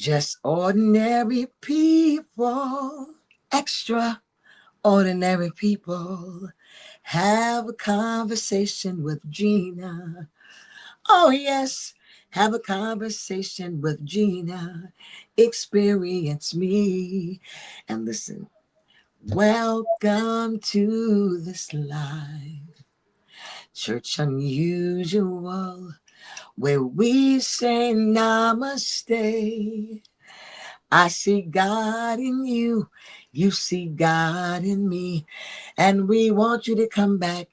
Just ordinary people, extraordinary people. Have a conversation with Gina. Oh, yes, have a conversation with Gina. Experience me. And listen, welcome to this live Church Unusual, where we say namaste. I see God in you, you see God in me, and we want you to come back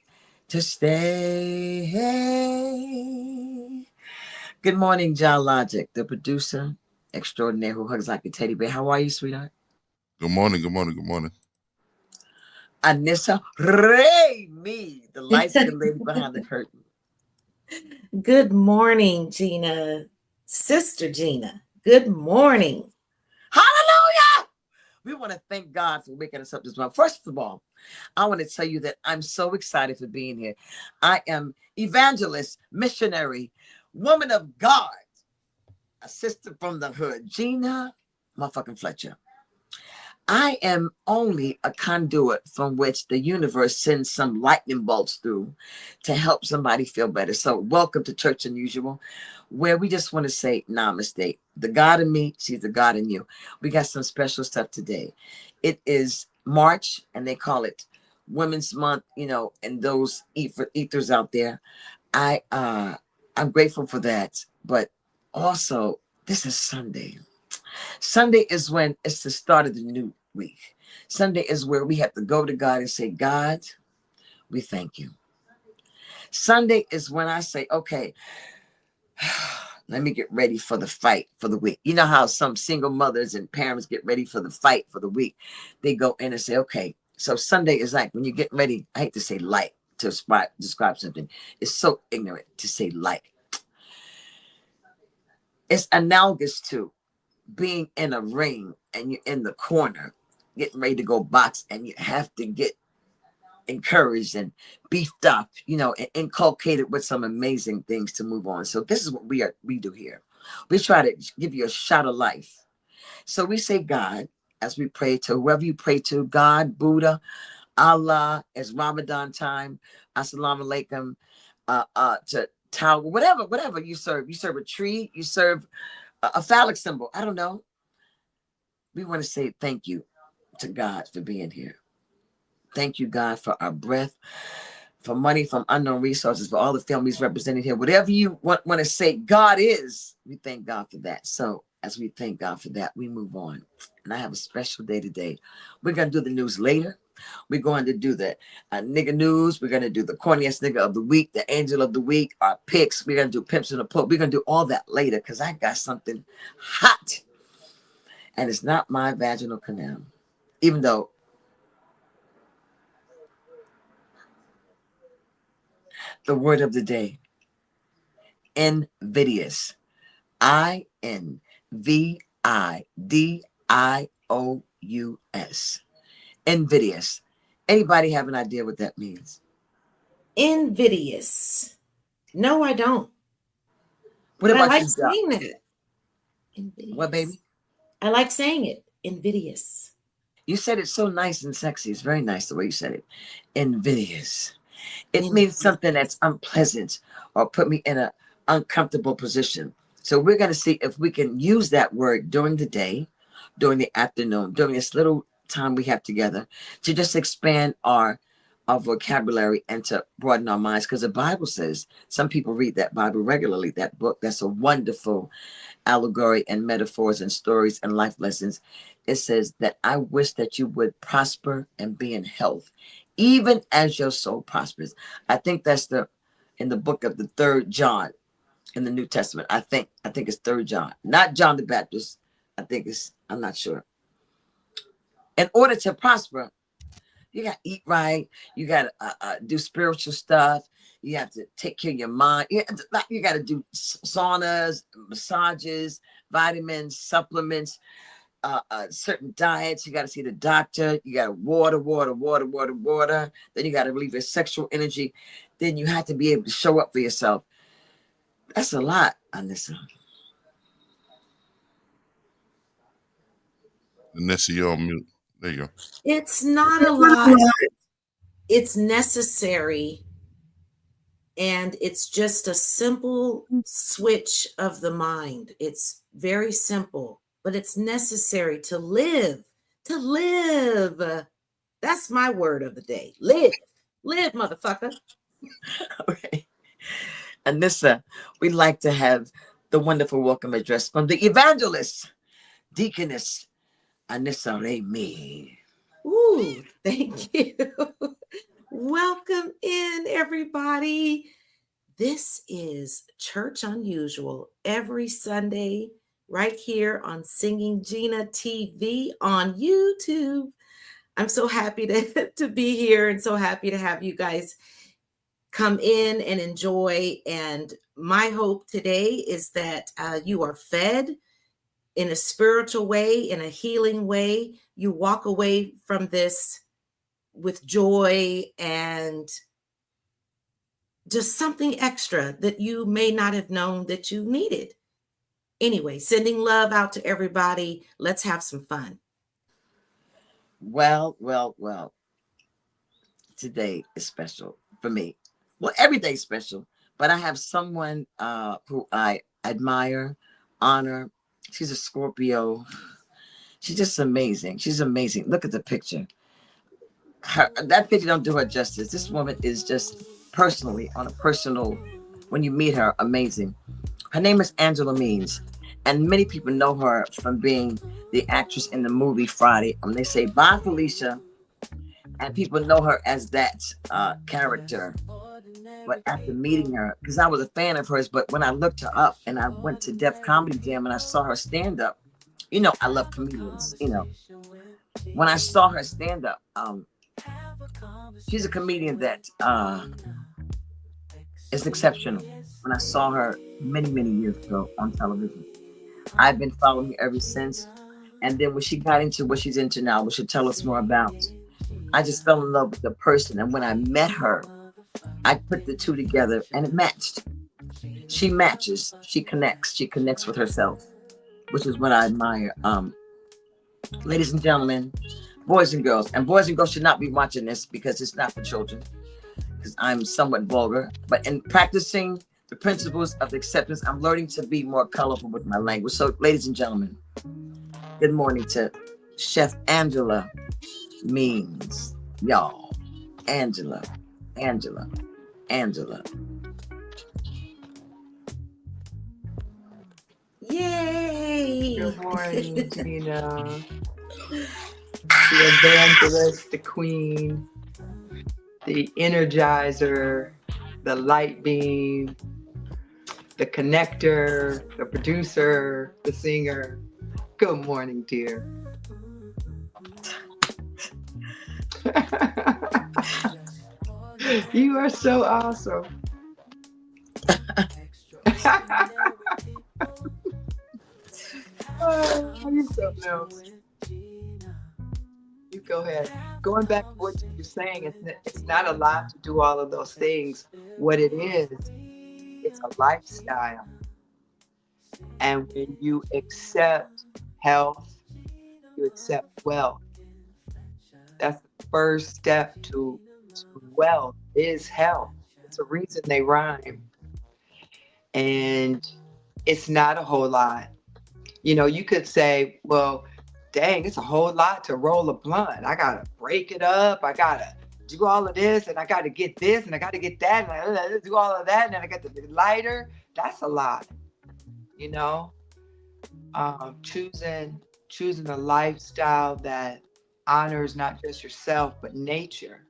to stay. Good morning, John Logic, the producer extraordinaire who hugs like a teddy bear. How are you, sweetheart? Good morning, good morning, good morning. Anissa Ray, me, the light-skinned lady behind the curtain. Good morning, Gina. Sister Gina. Good morning. Hallelujah! We want to thank God for waking us up this morning. First of all, I want to tell you that I'm so excited for being here. I am evangelist, missionary, woman of God, a sister from the hood, Gina motherfucking Fletcher. I am only a conduit from which the universe sends some lightning bolts through to help somebody feel better. So welcome to Church Unusual, where we just want to say namaste. The God in me, she's the God in you. We got some special stuff today. It is March, and they call it Women's Month, and those ethers out there. I'm grateful for that. But also, this is Sunday. Sunday is when it's the start of the new week. Sunday is where we have to go to God and say, God, we thank you. Sunday is when I say, okay, let me get ready for the fight for the week. You know how some single mothers and parents get ready for the fight for the week. They go in and say, okay, so Sunday is like when you get ready. I hate to say like to describe something. It's so ignorant to say like. It's analogous to being in a ring and you're in the corner getting ready to go box, and you have to get encouraged and beefed up, and inculcated with some amazing things to move on. So this is what we do here. We try to give you a shot of life. So we say God as we pray to whoever you pray to, God, Buddha, Allah. It's Ramadan time. Assalamu alaikum. To Tao, whatever you serve. You serve a tree, you serve a phallic symbol. I don't know. We want to say thank you to God for being here. Thank you, God, for our breath, for money from unknown resources, for all the families represented here. Whatever you want to say God is, we thank God for that. So as we thank God for that, we move on. And I have a special day today. We're going to do the news later. We're going to do the nigga news. We're going to do the corniest nigga of the week, the angel of the week, our picks. We're going to do Pimps in the Pope. We're going to do all that later because I got something hot. And it's not my vaginal canal, even though the word of the day, invidious, INVIDIOUS, invidious. Anybody have an idea what that means? Invidious. No, I don't. What But I about like you, Doc? saying that. Invidious. What, baby? I like saying it. Invidious. You said it so nice and sexy. It's very nice the way you said it. Invidious. It means something Invidious. that's unpleasant or put me in an uncomfortable position. So we're going to see if we can use that word during the day, during the afternoon, during this little time we have together to just expand our vocabulary and to broaden our minds. Because the Bible says, some people read that Bible regularly, that book. That's a wonderful allegory and metaphors and stories and life lessons. It says that I wish that you would prosper and be in health, even as your soul prospers. I think that's in the book of the 3rd John in the New Testament. I think it's 3rd John, not John the Baptist. I'm not sure. In order to prosper, you got to eat right. You got to do spiritual stuff. You have to take care of your mind. You got to do saunas, massages, vitamins, supplements, certain diets. You got to see the doctor. You got to water. Then you got to relieve your sexual energy. Then you have to be able to show up for yourself. That's a lot on this. Vanessa, you're on mute. There you go. It's not a lot. It's necessary. And it's just a simple switch of the mind. It's very simple, but it's necessary to live. To live. That's my word of the day. Live. Live, motherfucker. Okay. Anissa, we'd like to have the wonderful welcome address from the evangelist, Deaconess Anissa Raimi. Ooh, thank you. Welcome in, everybody. This is Church Unusual every Sunday right here on Singing Gina TV on YouTube. I'm so happy to be here and so happy to have you guys come in and enjoy. And my hope today is that you are fed in a spiritual way, in a healing way. You walk away from this with joy and just something extra that you may not have known that you needed. Anyway, sending love out to everybody. Let's have some fun. Well. Today is special for me. Well, every day is special, but I have someone who I admire, honor. She's a Scorpio. She's just amazing. She's amazing. Look at the picture. That picture don't do her justice. This woman is just personally, on a personal, when you meet her, amazing. Her name is Angela Means, and many people know her from being the actress in the movie Friday. They say, bye, Felicia. And people know her as that character. But after meeting her, because I was a fan of hers, but when I looked her up and I went to Def Comedy Jam and I saw her stand up, I love comedians, When I saw her stand up, she's a comedian that is exceptional. When I saw her many, many years ago on television, I've been following her ever since. And then when she got into what she's into now, which she'll tell us more about, I just fell in love with the person. And when I met her, I put the two together and it matched. She matches, she connects with herself, which is what I admire. Ladies and gentlemen, boys and girls should not be watching this because it's not for children, because I'm somewhat vulgar, but in practicing the principles of acceptance, I'm learning to be more colorful with my language. So ladies and gentlemen, good morning to Chef Angela Means, y'all. Angela. Yay! Good morning, Gina. The evangelist, the queen, the energizer, the light beam, the connector, the producer, the singer. Good morning, dear. You are so awesome. Oh, you're something else. You go ahead. Going back to what you were saying, it's not a lot to do all of those things. What it is, it's a lifestyle. And when you accept health, you accept wealth. That's the first step to wealth is health. It's a reason they rhyme. And it's not a whole lot. You could say, well, dang, it's a whole lot to roll a blunt. I got to break it up. I got to do all of this, and I got to get this, and I got to get that, and I got to do all of that, and then I got to be lighter. That's a lot, choosing a lifestyle that honors not just yourself, but nature.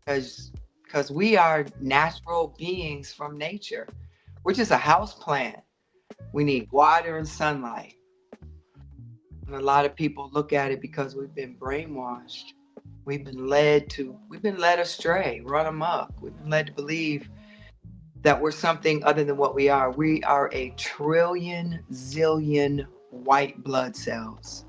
Because we are natural beings from nature. We're just a house plant. We need water and sunlight. And a lot of people look at it because we've been brainwashed. We've been led astray, run amok. We've been led to believe that we're something other than what we are. We are a trillion zillion white blood cells.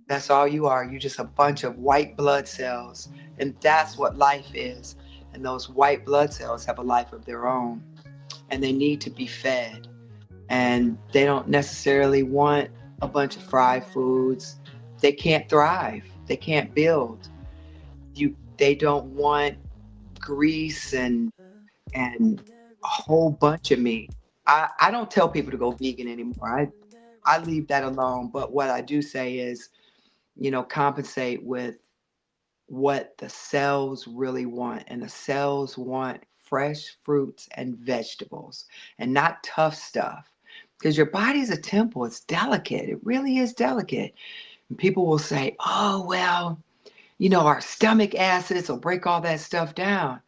That's all you are. You're just a bunch of white blood cells. And that's what life is. And those white blood cells have a life of their own. And they need to be fed. And they don't necessarily want a bunch of fried foods. they can't thrive. They can't build. They don't want grease and a whole bunch of meat. I don't tell people to go vegan anymore. I leave that alone. But what I do say is, compensate with what the cells really want. And the cells want fresh fruits and vegetables and not tough stuff. Because your body's a temple. It's delicate. It really is delicate. And people will say, oh, well, our stomach acids will break all that stuff down.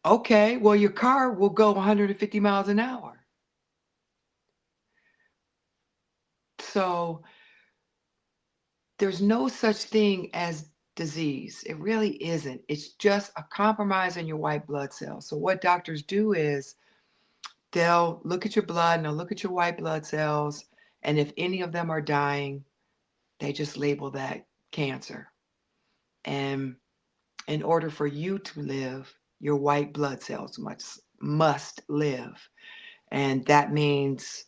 Okay, well, your car will go 150 miles an hour. So there's no such thing as disease. It really isn't. It's just a compromise in your white blood cells. So what doctors do is they'll look at your blood and they'll look at your white blood cells. And if any of them are dying, they just label that cancer. And in order for you to live, your white blood cells must live. And that means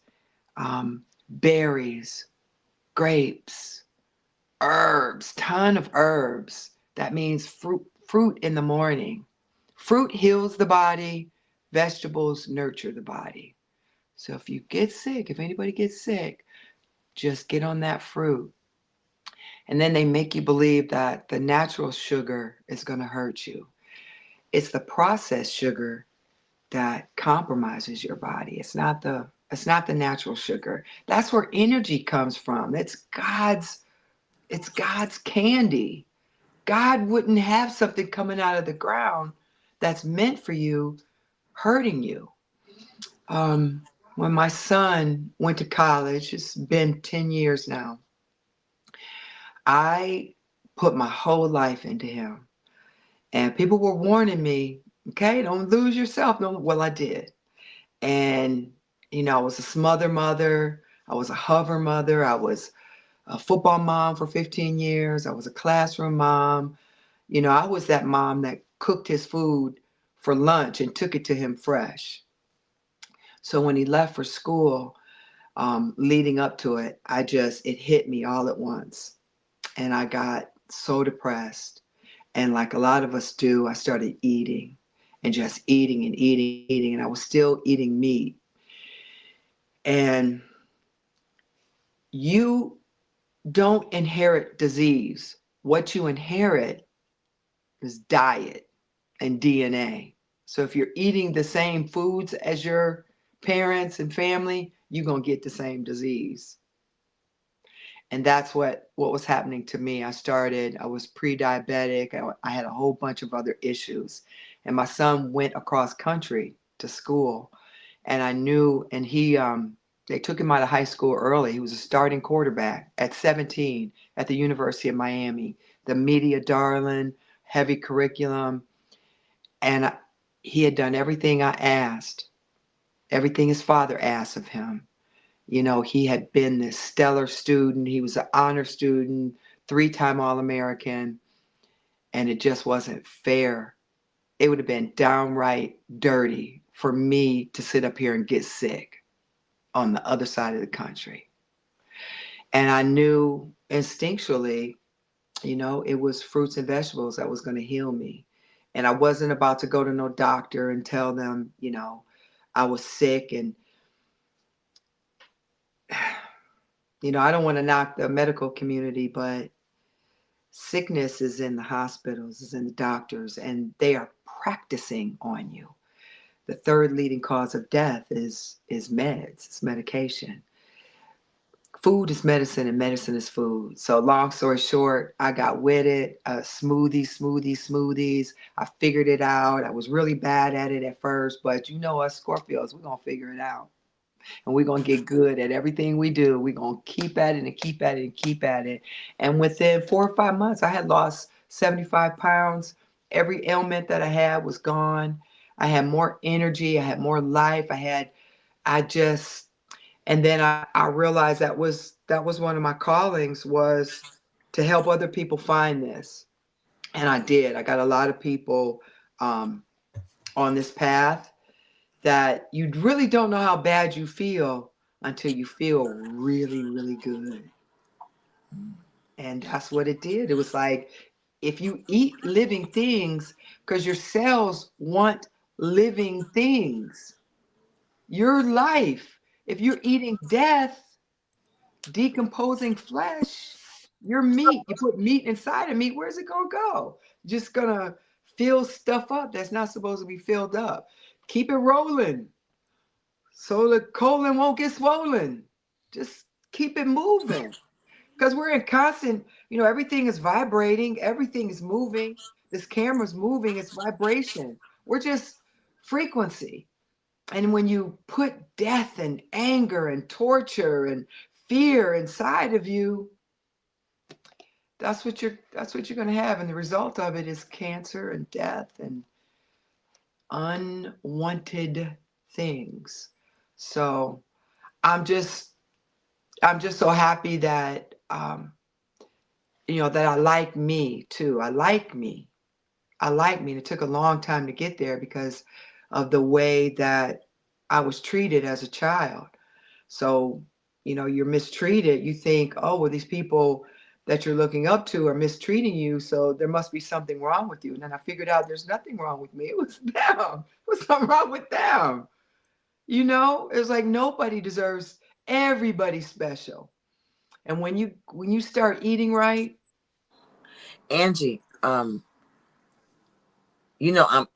berries, grapes, herbs, ton of herbs. That means fruit in the morning. Fruit heals the body. Vegetables nurture the body. So if you get sick, if anybody gets sick, just get on that fruit. And then they make you believe that the natural sugar is going to hurt you. It's the processed sugar that compromises your body. It's not the natural sugar. That's where energy comes from. It's God's candy. God wouldn't have something coming out of the ground that's meant for you hurting you. When my son went to college, it's been 10 years now, I put my whole life into him. And people were warning me, okay, don't lose yourself. No, well, I did. And, I was a smother mother. I was a hover mother. I was a football mom for 15 years. I was a classroom mom. I was that mom that cooked his food for lunch and took it to him fresh. So when he left for school, leading up to it, it hit me all at once. And I got so depressed. And like a lot of us do, I started eating and just eating and eating. And I was still eating meat. And you don't inherit disease. What you inherit is diet and DNA. So if you're eating the same foods as your parents and family, you're going to get the same disease. And that's what was happening to me. I was pre-diabetic. I had a whole bunch of other issues. And my son went across country to school. And I knew, and they took him out of high school early. He was a starting quarterback at 17 at the University of Miami, the media darling, heavy curriculum. And he had done everything I asked, everything his father asked of him. He had been this stellar student. He was an honor student, 3-time All-American, and it just wasn't fair. It would have been downright dirty for me to sit up here and get sick on the other side of the country. And I knew instinctually, it was fruits and vegetables that was going to heal me. And I wasn't about to go to no doctor and tell them, I was sick. And I don't want to knock the medical community, but sickness is in the hospitals, is in the doctors, and they are practicing on you. The third leading cause of death is meds, it's medication. Food is medicine and medicine is food. So long story short, I got with it, smoothies. I figured it out. I was really bad at it at first, but us Scorpios, we're going to figure it out. And we're going to get good at everything we do. We're going to keep at it and keep at it and keep at it. And within 4 or 5 months, I had lost 75 pounds. Every ailment that I had was gone. I had more energy. I had more life. And then I realized that was one of my callings, was to help other people find this. And I did. I got a lot of people on this path that you really don't know how bad you feel until you feel really, really good. And that's what it did. It was like, if you eat living things, because your cells want living things, your life, if you're eating death, decomposing flesh, your meat, you put meat inside of meat, where's it gonna go? Just gonna fill stuff up that's not supposed to be filled up. Keep it rolling so the colon won't get swollen. Just keep it moving. Because we're in constant, everything is vibrating, everything is moving. This camera's moving, it's vibration. We're just frequency. And when you put death and anger and torture and fear inside of you, that's what you're going to have. And the result of it is cancer and death and unwanted things. So I'm just so happy that that I like me too. I like me. And it took a long time to get there because of the way that I was treated as a child. So, you're mistreated. You think, oh, well, these people that you're looking up to are mistreating you, so there must be something wrong with you. And then I figured out there's nothing wrong with me. It was them. What's something wrong with them? It's like nobody deserves, everybody special. And when you start eating right, Angie, I'm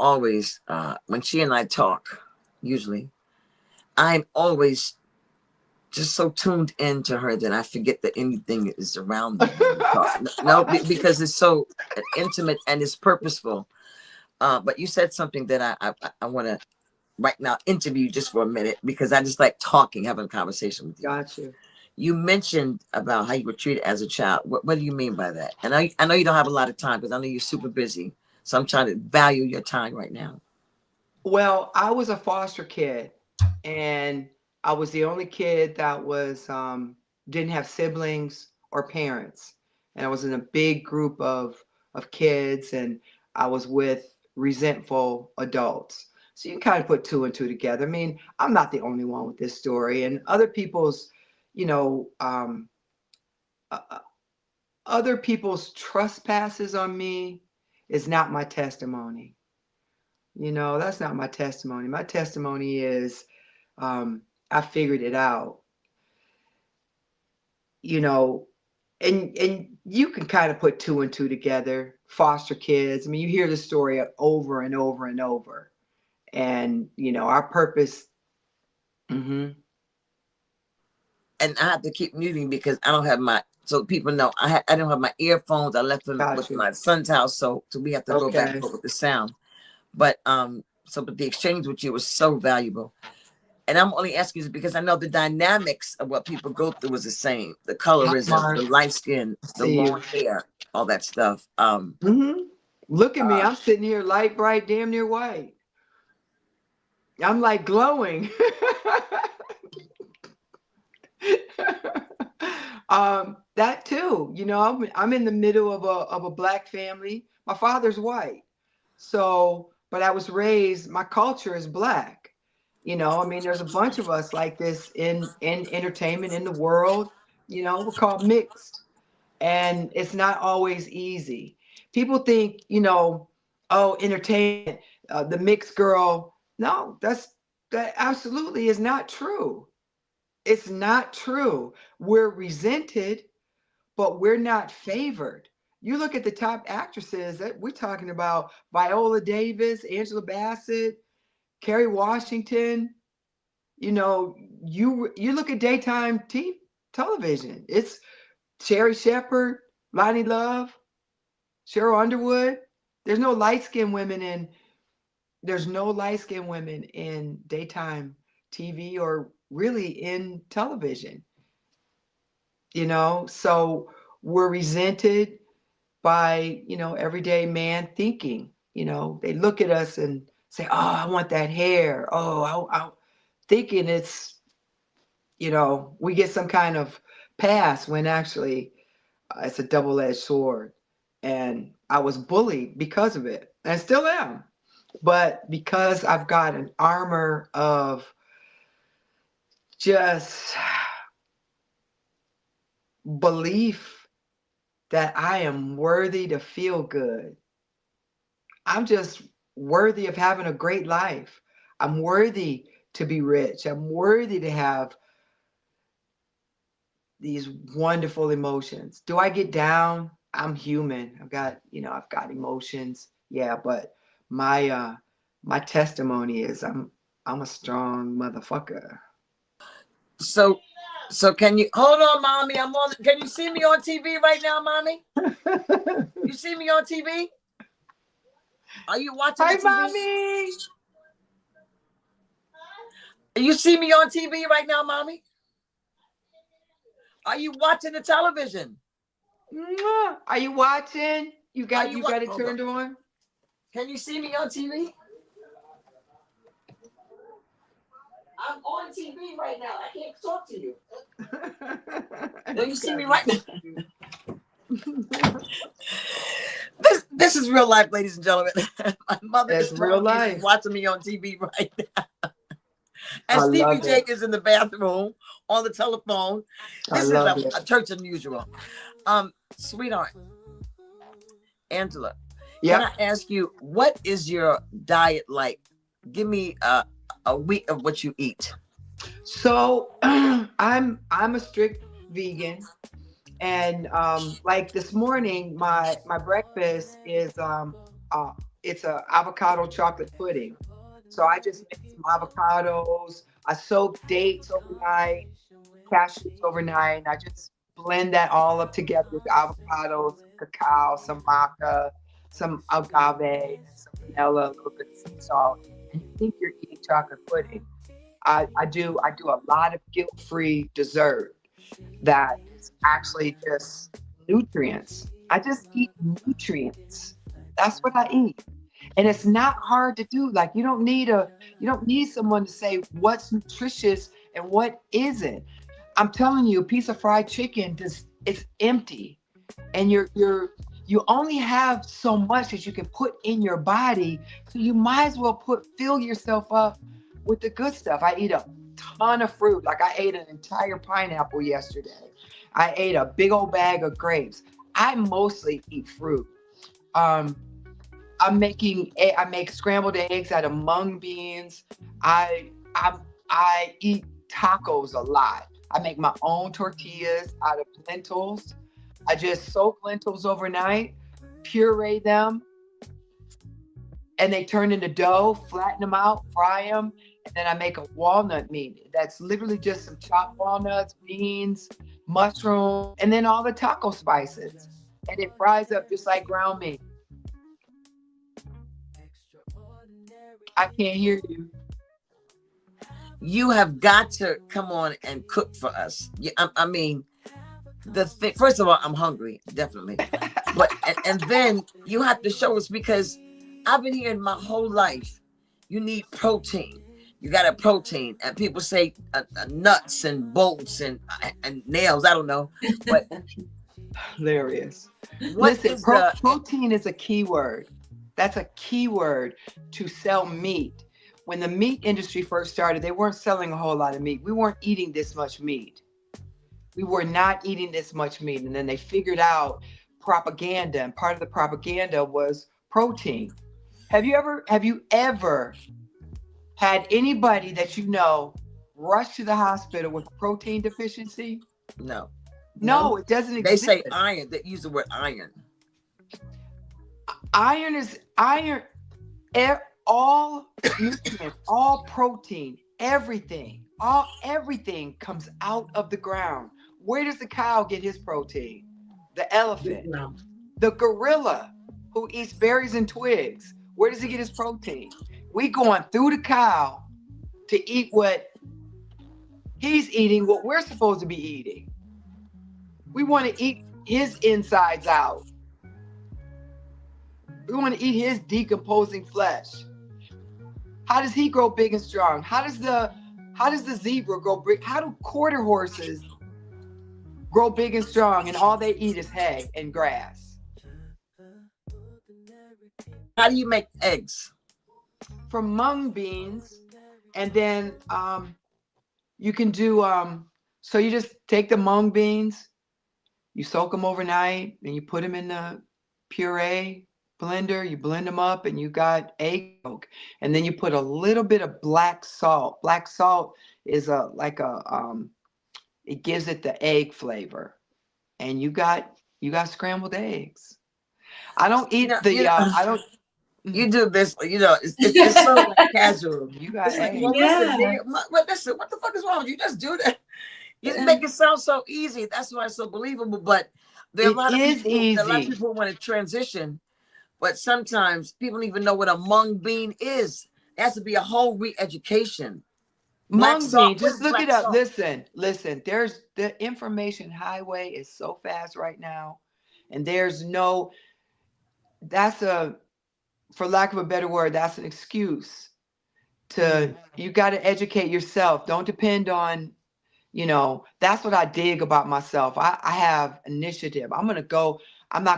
always when she and I talk, usually, I'm always just so tuned into her that I forget that anything is around me. No, because it's so intimate and it's purposeful. But you said something that I want to right now interview just for a minute, because I just like talking, having a conversation with you. got you. You mentioned about how you were treated as a child. What do you mean by that? And I know you don't have a lot of time because I know you're super busy. So I'm trying to value your time right now. Well, I was a foster kid, and I was the only kid that was didn't have siblings or parents, and I was in a big group of kids, and I was with resentful adults. So you can kind of put two and two together. I mean, I'm not the only one with this story, and other people's, uh, uh, other people's trespasses on me is not my testimony. That's not my testimony. My testimony is I figured it out. And you can kind of put two and two together. Foster kids. I mean, you hear the story over and over and over. And our purpose. Mm-hmm. And I have to keep muting because I don't have so people know I don't have my earphones. I left them with my son's house, so we have to go back and forth with the sound. But but the exchange with you was so valuable. And I'm only asking you because I know the dynamics of what people go through is the same. The colorism, the light skin, the long hair, all that stuff. Look at me. I'm sitting here light bright, damn near white. I'm like glowing. That too, I'm in the middle of a black family. My father's white. So, but I was raised, my culture is black. I mean, there's a bunch of us like this in entertainment in the world. We're called mixed, and it's not always easy. People think, oh, entertainment, the mixed girl. No, that absolutely is not true. It's not true. We're resented, but we're not favored. You look at the top actresses that we're talking about: Viola Davis, Angela Bassett, Kerry Washington. You look at daytime television. It's Sherry Shepherd, Lonnie Love, Cheryl Underwood. There's no light-skinned women in daytime TV or really in television. So we're resented by, everyday man thinking. They look at us and say, oh, I want that hair. Oh, I thinking it's, we get some kind of pass when actually it's a double-edged sword. And I was bullied because of it, and I still am. But because I've got an armor of just belief that I am worthy to feel good. I'm just worthy of having a great life. I'm worthy to be rich. I'm worthy to have these wonderful emotions. Do I get down? I'm human. I've got emotions. Yeah, but my testimony is I'm a strong motherfucker. So can you hold on, mommy? Can you see me on TV right now, mommy? You see me on TV? Are you watching Hi, the TV? mommy. You see me on TV right now, mommy? Are you watching the television? Mwah. Are you watching? You got it Hold turned on? Can you see me on TV? I'm on TV right now. I can't talk to you. Do you see me right now? This is real life, ladies and gentlemen. My mother That's is real telling me life. she's watching me on TV right now. I And Stevie love Jake it. is in the bathroom on the telephone. I This is love it. a church unusual. Sweetheart, Angela, Yep. can I ask you, what is your diet like? Give me a week of what you eat. So I'm a strict vegan, and like this morning, my breakfast is it's a avocado chocolate pudding. So I just make some avocados. I soak dates overnight, cashews overnight, and I just blend that all up together with avocados, cacao, some maca, some agave, some vanilla, a little bit of sea salt, and you think you're eating chocolate pudding. I do a lot of guilt-free dessert that is actually just nutrients. I just eat nutrients. That's what I eat. And it's not hard to do. Like you don't need someone to say what's nutritious and what isn't. I'm telling you, a piece of fried chicken just it's empty. And you only have so much that you can put in your body. So you might as well fill yourself up with the good stuff. I eat a ton of fruit. Like I ate an entire pineapple yesterday. I ate a big old bag of grapes. I mostly eat fruit. I make scrambled eggs out of mung beans. I eat tacos a lot. I make my own tortillas out of lentils. I just soak lentils overnight, puree them, and they turn into dough, flatten them out, fry them, and then I make a walnut meat. That's literally just some chopped walnuts, beans, mushroom, and then all the taco spices. And it fries up just like ground meat. I can't hear you. You have got to come on and cook for us. I mean, first of all, I'm hungry, definitely. But and then you have to show us, because I've been hearing my whole life, you need protein. You got a protein, and people say nuts and bolts and nails. I don't know, but Hilarious. what Listen, is protein is a key word. That's a key word to sell meat. When the meat industry first started, they weren't selling a whole lot of meat. We weren't eating this much meat. We were not eating this much meat. And then they figured out propaganda, and part of the propaganda was protein. Have you ever had anybody that you know rush to the hospital with a protein deficiency? No, it doesn't They exist. say iron. They use the word iron. Iron is iron. All nutrients, all protein, everything comes out of the ground. Where does the cow get his protein? The elephant. No. The gorilla who eats berries and twigs. Where does he get his protein? We going through the cow to eat what he's eating, what we're supposed to be eating. We want to eat his insides out. We want to eat his decomposing flesh. How does he grow big and strong? How does the zebra grow big? How do quarter horses grow big and strong and all they eat is hay and grass? How do you make eggs? From mung beans, and then you can do so you just take the mung beans, You soak them overnight and you put them in the puree blender. You blend them up and you got egg yolk. And then you put a little bit of black salt. Black salt is it gives it the egg flavor. And you got scrambled eggs. I don't You know, eat the I don't you do this, it's so like casual. you got It's like, eggs. well, listen, Yeah. listen, what the fuck is wrong with you? Just do that. You make it sound so easy. That's why it's so believable. But there are It is a lot of easy. people want to transition, but sometimes people don't even know what a mung bean is. It has to be a whole re-education. Black Mung salt. bean, What just is look black it up. salt? Listen. There's the information highway is so fast right now, and there's no. That's a, for lack of a better word, that's an excuse to. You got to educate yourself. Don't depend on. That's what I dig about myself. I have initiative. I'm not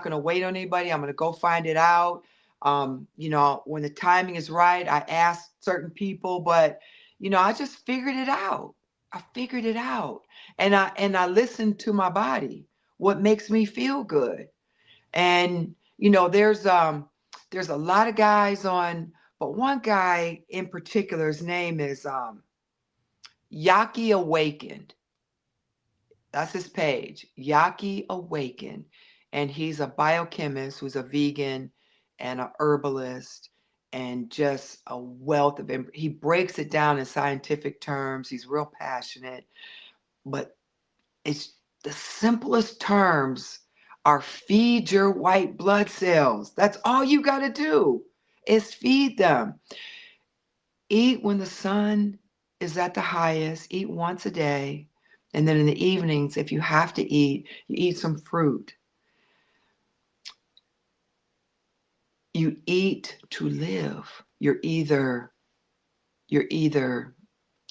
gonna wait on anybody. I'm gonna go find it out. When the timing is right, I ask certain people, but I just figured it out. I figured it out. And I listened to my body, what makes me feel good. And there's a lot of guys on, but one guy in particular, his name is Yaki Awakened. That's his page, Yaki Awakened. And he's a biochemist who's a vegan and a herbalist and just a wealth of he breaks it down in scientific terms. He's real passionate, but it's the simplest terms are feed your white blood cells. That's all you got to do is feed them. Eat when the sun is at the highest, eat once a day. And then in the evenings, if you have to eat, you eat some fruit. You eat to live. You're either,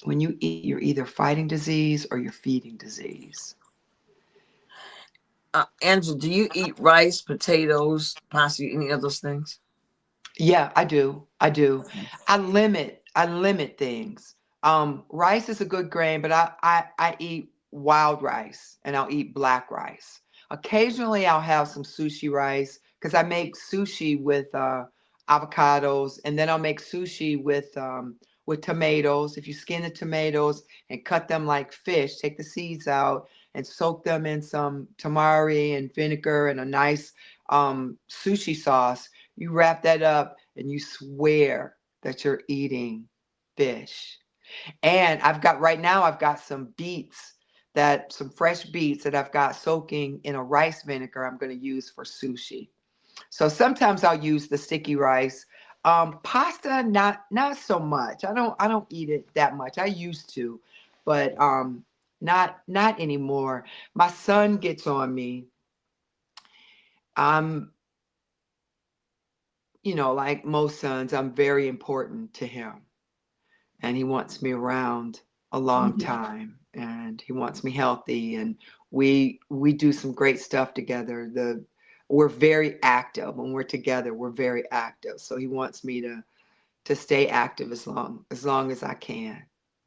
when you eat, you're either fighting disease or you're feeding disease. Angela, do you eat rice, potatoes, pasta, any of those things? Yeah, I do. I limit things. Rice is a good grain, but I eat wild rice and I'll eat black rice. Occasionally I'll have some sushi rice because I make sushi with avocados, and then I'll make sushi with tomatoes. If you skin the tomatoes and cut them like fish, take the seeds out and soak them in some tamari and vinegar and a nice sushi sauce. You wrap that up and you swear that you're eating fish. And right now I've got some fresh beets that I've got soaking in a rice vinegar I'm going to use for sushi. So sometimes I'll use the sticky rice. Pasta, not so much. I don't eat it that much. I used to, but not anymore. My son gets on me. I'm like most sons, I'm very important to him. And he wants me around a long time. And he wants me healthy. And we do some great stuff together. We're very active. When we're together, we're very active. So he wants me to stay active as long as I can.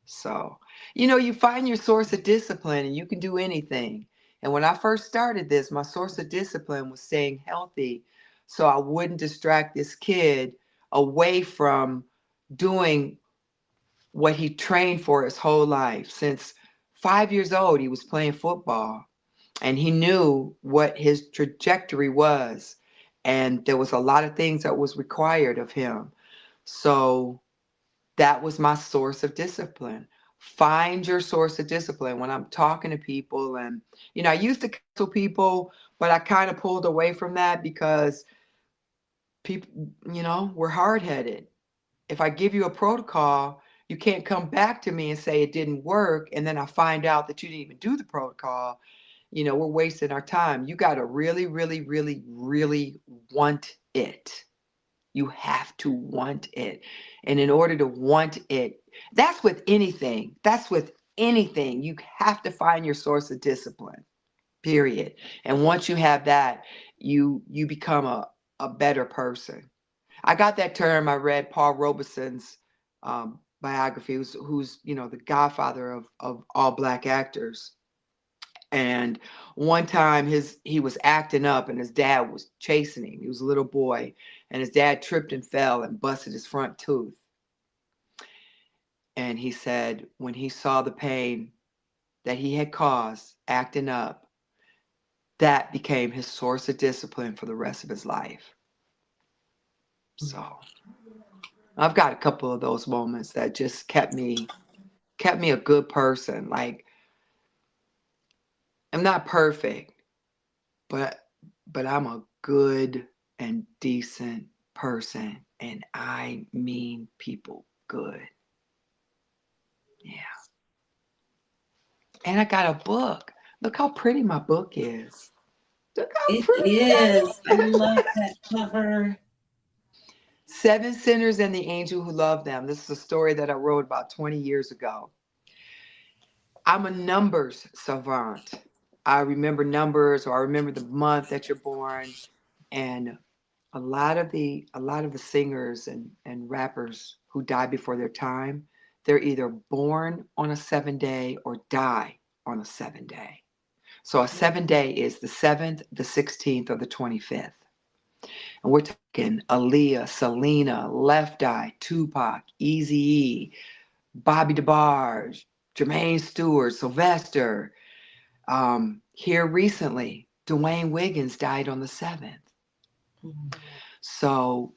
So, you find your source of discipline and you can do anything. And when I first started this, my source of discipline was staying healthy so I wouldn't distract this kid away from doing what he trained for his whole life. Since 5 years old, he was playing football and he knew what his trajectory was. And there was a lot of things that was required of him. So that was my source of discipline. Find your source of discipline. When I'm talking to people, and I used to counsel people, but I kind of pulled away from that because people, we're hard-headed. If I give you a protocol, you can't come back to me and say it didn't work, and then I find out that you didn't even do the protocol. We're wasting our time. You got to really, really, really, really want it. You have to want it. And in order to want it, that's with anything. You have to find your source of discipline, period. And once you have that, you become a better person. I got that term. I read Paul Robeson's biography, who's the godfather of all Black actors. And one time he was acting up and his dad was chasing him. He was a little boy and his dad tripped and fell and busted his front tooth. And he said when he saw the pain that he had caused acting up, that became his source of discipline for the rest of his life. So I've got a couple of those moments that just kept me a good person. Like, I'm not perfect, but I'm a good and decent person, and I mean people good. Yeah. And I got a book. Look how pretty my book is. Look how It pretty is. I that is. love that cover. 7 Sinners and the Angel Who Loved Them. This is a story that I wrote about 20 years ago. I'm a numbers savant. I remember numbers, or I remember the month that you're born. And a lot of the singers and rappers who die before their time, they're either born on a 7-day or die on a 7-day. So a 7-day is the 7th, the 16th, or the 25th. And we're talking Aaliyah, Selena, Left Eye, Tupac, Eazy-E, Bobby DeBarge, Jermaine Stewart, Sylvester. Here recently, Dwayne Wiggins died on the 7th. Mhm. So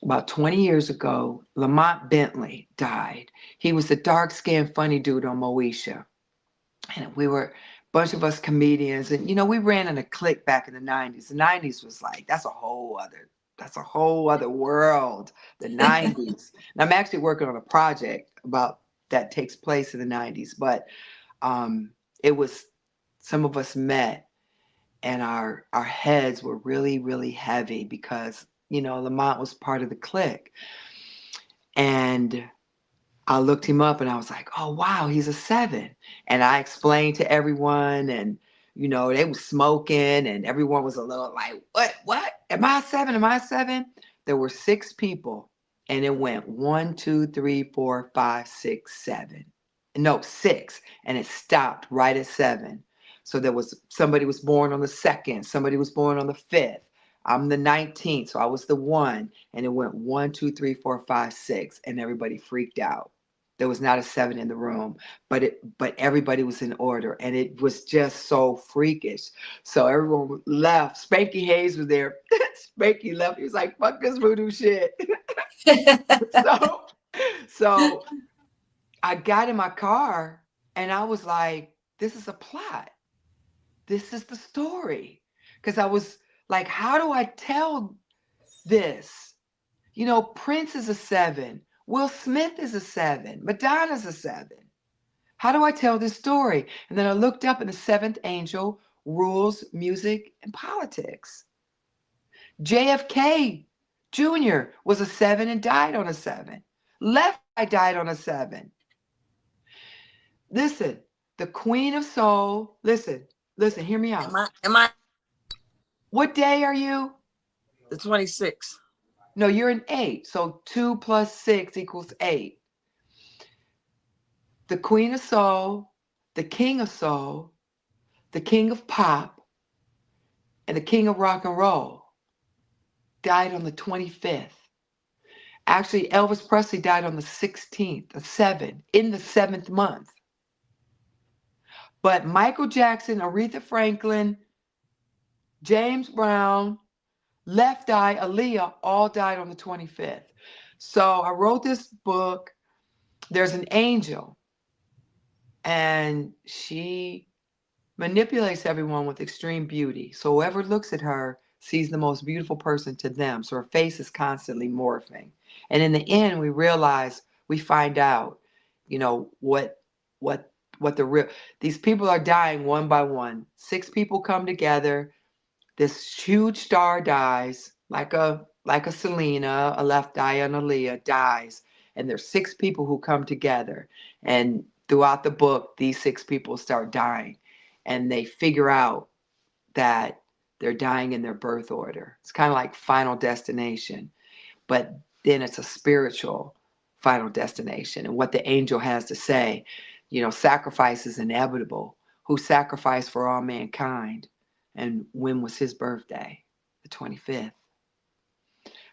about 20 years ago, Lamont Bentley died. He was the dark-skinned funny dude on Moesha. And we were a bunch of us comedians. And, we ran in a clique back in the 90s. The 90s was like, that's a whole other world, the 90s. And I'm actually working on a project about that takes place in the 90s. But it was, some of us met and our heads were really, really heavy because, Lamont was part of the clique. And I looked him up and I was like, oh, wow, he's a 7. And I explained to everyone and, they were smoking and everyone was a little like, what? Am I a 7? Am I a 7? There were 6 people and it went 1, 2, 3, 4, 5, 6, 7. No, 6. And it stopped right at 7. So somebody was born on the 2nd. Somebody was born on the 5th. I'm the 19th. So I was the 1. And it went 1, 2, 3, 4, 5, 6. And everybody freaked out. There was not a 7 in the room, but everybody was in order, and it was just so freakish. So everyone left. Spanky Hayes was there. Spanky left. He was like, "Fuck this voodoo shit." So I got in my car, and I was like, "This is a plot. This is the story." Because I was like, "How do I tell this?" Prince is a 7. Will Smith is a 7. Madonna's a 7. How do I tell this story? And then I looked up and the 7th angel rules music and politics. JFK Jr. was a 7 and died on a 7. Left Eye died on a 7. Listen, the Queen of Soul. Listen, hear me out. Am I What day are you? the 26th? No, you're an 8. So 2 plus 6 equals 8. The Queen of Soul, the King of Soul, the King of Pop, and the King of Rock and Roll died on the 25th. Actually, Elvis Presley died on the 16th, the 7th, in the 7th month. But Michael Jackson, Aretha Franklin, James Brown, Left Eye, Aaliyah all died on the 25th. So I wrote this book. There's an angel, and she manipulates everyone with extreme beauty. So whoever looks at her sees the most beautiful person to them. So her face is constantly morphing. And in the end, we find out, what the real, these people are dying one by one. 6 people come together. This huge star dies, like a Selena, a Left Eye, and Aaliyah dies. And there's 6 people who come together. And throughout the book, these 6 people start dying. And they figure out that they're dying in their birth order. It's kind of like Final Destination, but then it's a spiritual Final Destination. And what the angel has to say, sacrifice is inevitable. who sacrificed for all mankind. And when was his birthday? The 25th.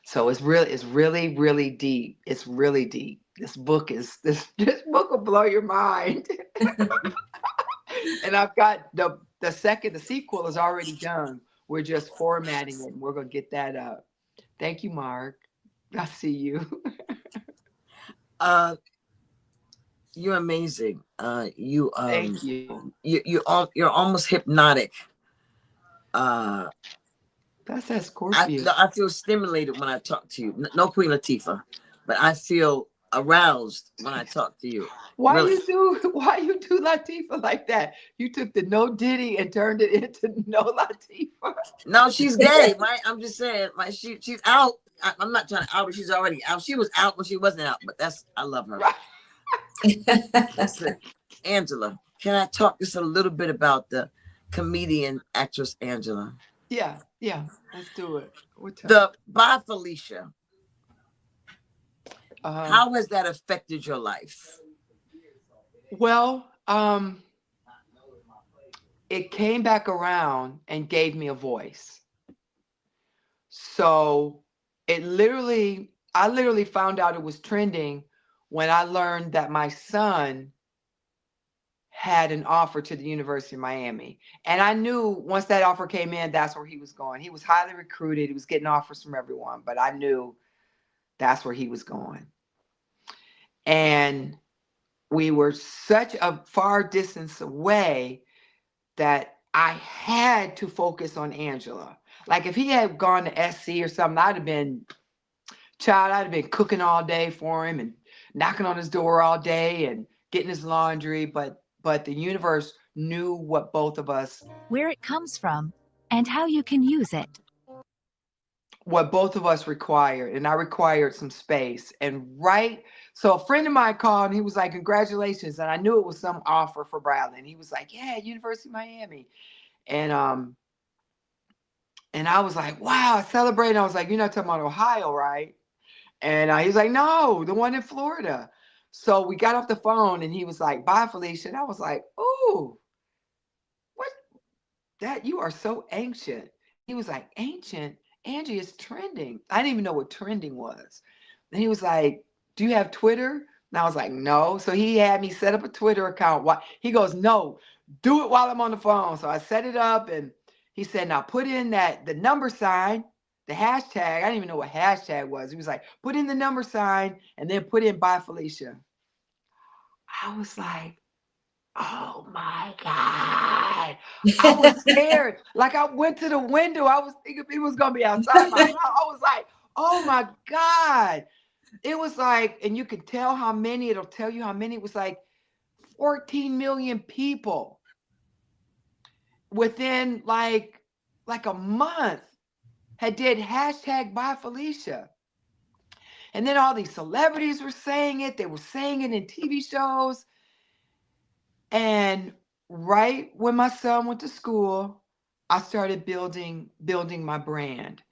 So it's really, really deep. It's really deep. This book will blow your mind. And I've got the sequel is already done. We're just formatting it and we're gonna get that up. Thank you, Mark. I see you. You're amazing. Thank you. You're almost hypnotic. That's that Scorpio. I feel stimulated when I talk to you. No Queen Latifah, but I feel aroused when I talk to you. Why Really. you do Latifah like that? You took the No Diddy and turned it into No Latifah. No, she's gay, right? I'm just saying, like she's out. I'm not trying to out her. She's already out. She was out when she wasn't out, but I love her. Right. Listen, Angela, can I talk just a little bit about the comedian actress Angela? Yeah, let's do it. Bye Felicia. How has that affected your life? Well, it came back around and gave me a voice. So I literally found out it was trending when I learned that my son had an offer to the University of Miami. And I knew once that offer came in, that's where he was going. He was highly recruited. He was getting offers from everyone, but I knew that's where he was going. And we were such a far distance away that I had to focus on Angela. Like if he had gone to SC or something, I'd have been cooking all day for him and knocking on his door all day and getting his laundry. But the universe knew what both of us, where it comes from, and how you can use it. What both of us required. And I required some space. So a friend of mine called and he was like, congratulations. And I knew it was some offer for Bradley. And he was like, yeah, University of Miami. And I was like, wow, I celebrated. I was like, you're not talking about Ohio, right? And he's like, no, the one in Florida. So we got off the phone and he was like, bye, Felicia. And I was like, oh, what? You are so ancient. He was like, ancient? Angie, is trending. I didn't even know what trending was. And he was like, do you have Twitter? And I was like, no. So he had me set up a Twitter account. He goes, no, do it while I'm on the phone. So I set it up and he said, now put in the number sign, the hashtag. I didn't even know what hashtag was. He was like, put in the number sign and then put in bye Felicia. I was like, oh my God. I was scared. Like I went to the window. I was thinking people was going to be outside my house. I was like, oh my God. It was like, and you could tell how many, it'll tell you how many. It was like 14 million people within like a month had did hashtag bye Felicia. And then all these celebrities were saying it. They were saying it in TV shows. And right when my son went to school, I started building my brand.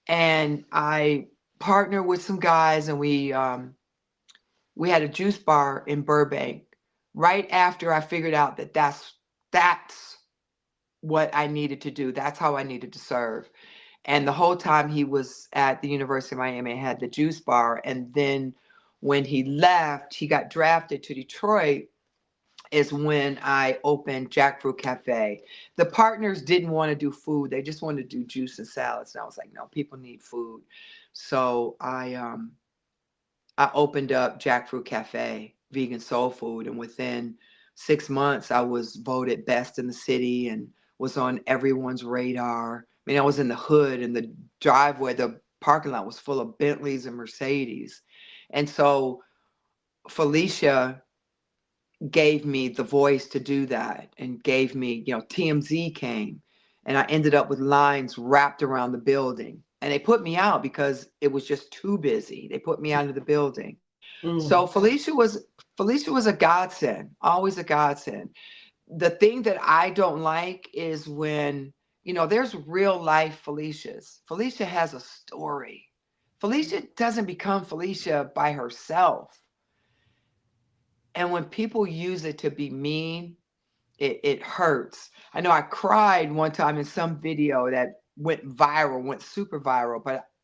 And I partnered with some guys and we had a juice bar in Burbank right after I figured out that that's what I needed to do. That's how I needed to serve. And the whole time he was at the University of Miami, I had the juice bar. And then when he left, he got drafted to Detroit, is when I opened Jackfruit Cafe. The partners didn't want to do food. They just wanted to do juice and salads. And I was like, no, people need food. So I opened up Jackfruit Cafe, vegan soul food. And within 6 months, I was voted best in the city and was on everyone's radar. I mean, I was in the hood, and the driveway, the parking lot was full of Bentleys and Mercedes. And so Felicia gave me the voice to do that and gave me, TMZ came and I ended up with lines wrapped around the building. And they put me out because it was just too busy. They put me out of the building. So Felicia was a godsend, always a godsend. The thing that I don't like is when, there's real life Felicias. Felicia has a story. Felicia doesn't become Felicia by herself. And when people use it to be mean it hurts. I know I cried one time in some video that went viral, went super viral,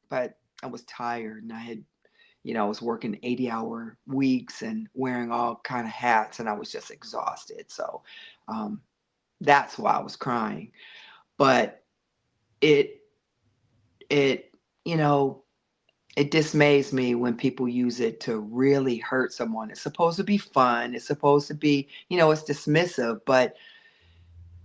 but I was tired and I had, I was working 80-hour weeks and wearing all kind of hats and I was just exhausted. So that's why I was crying. But it it dismays me when people use it to really hurt someone. It's supposed to be fun. It's supposed to be, it's dismissive, but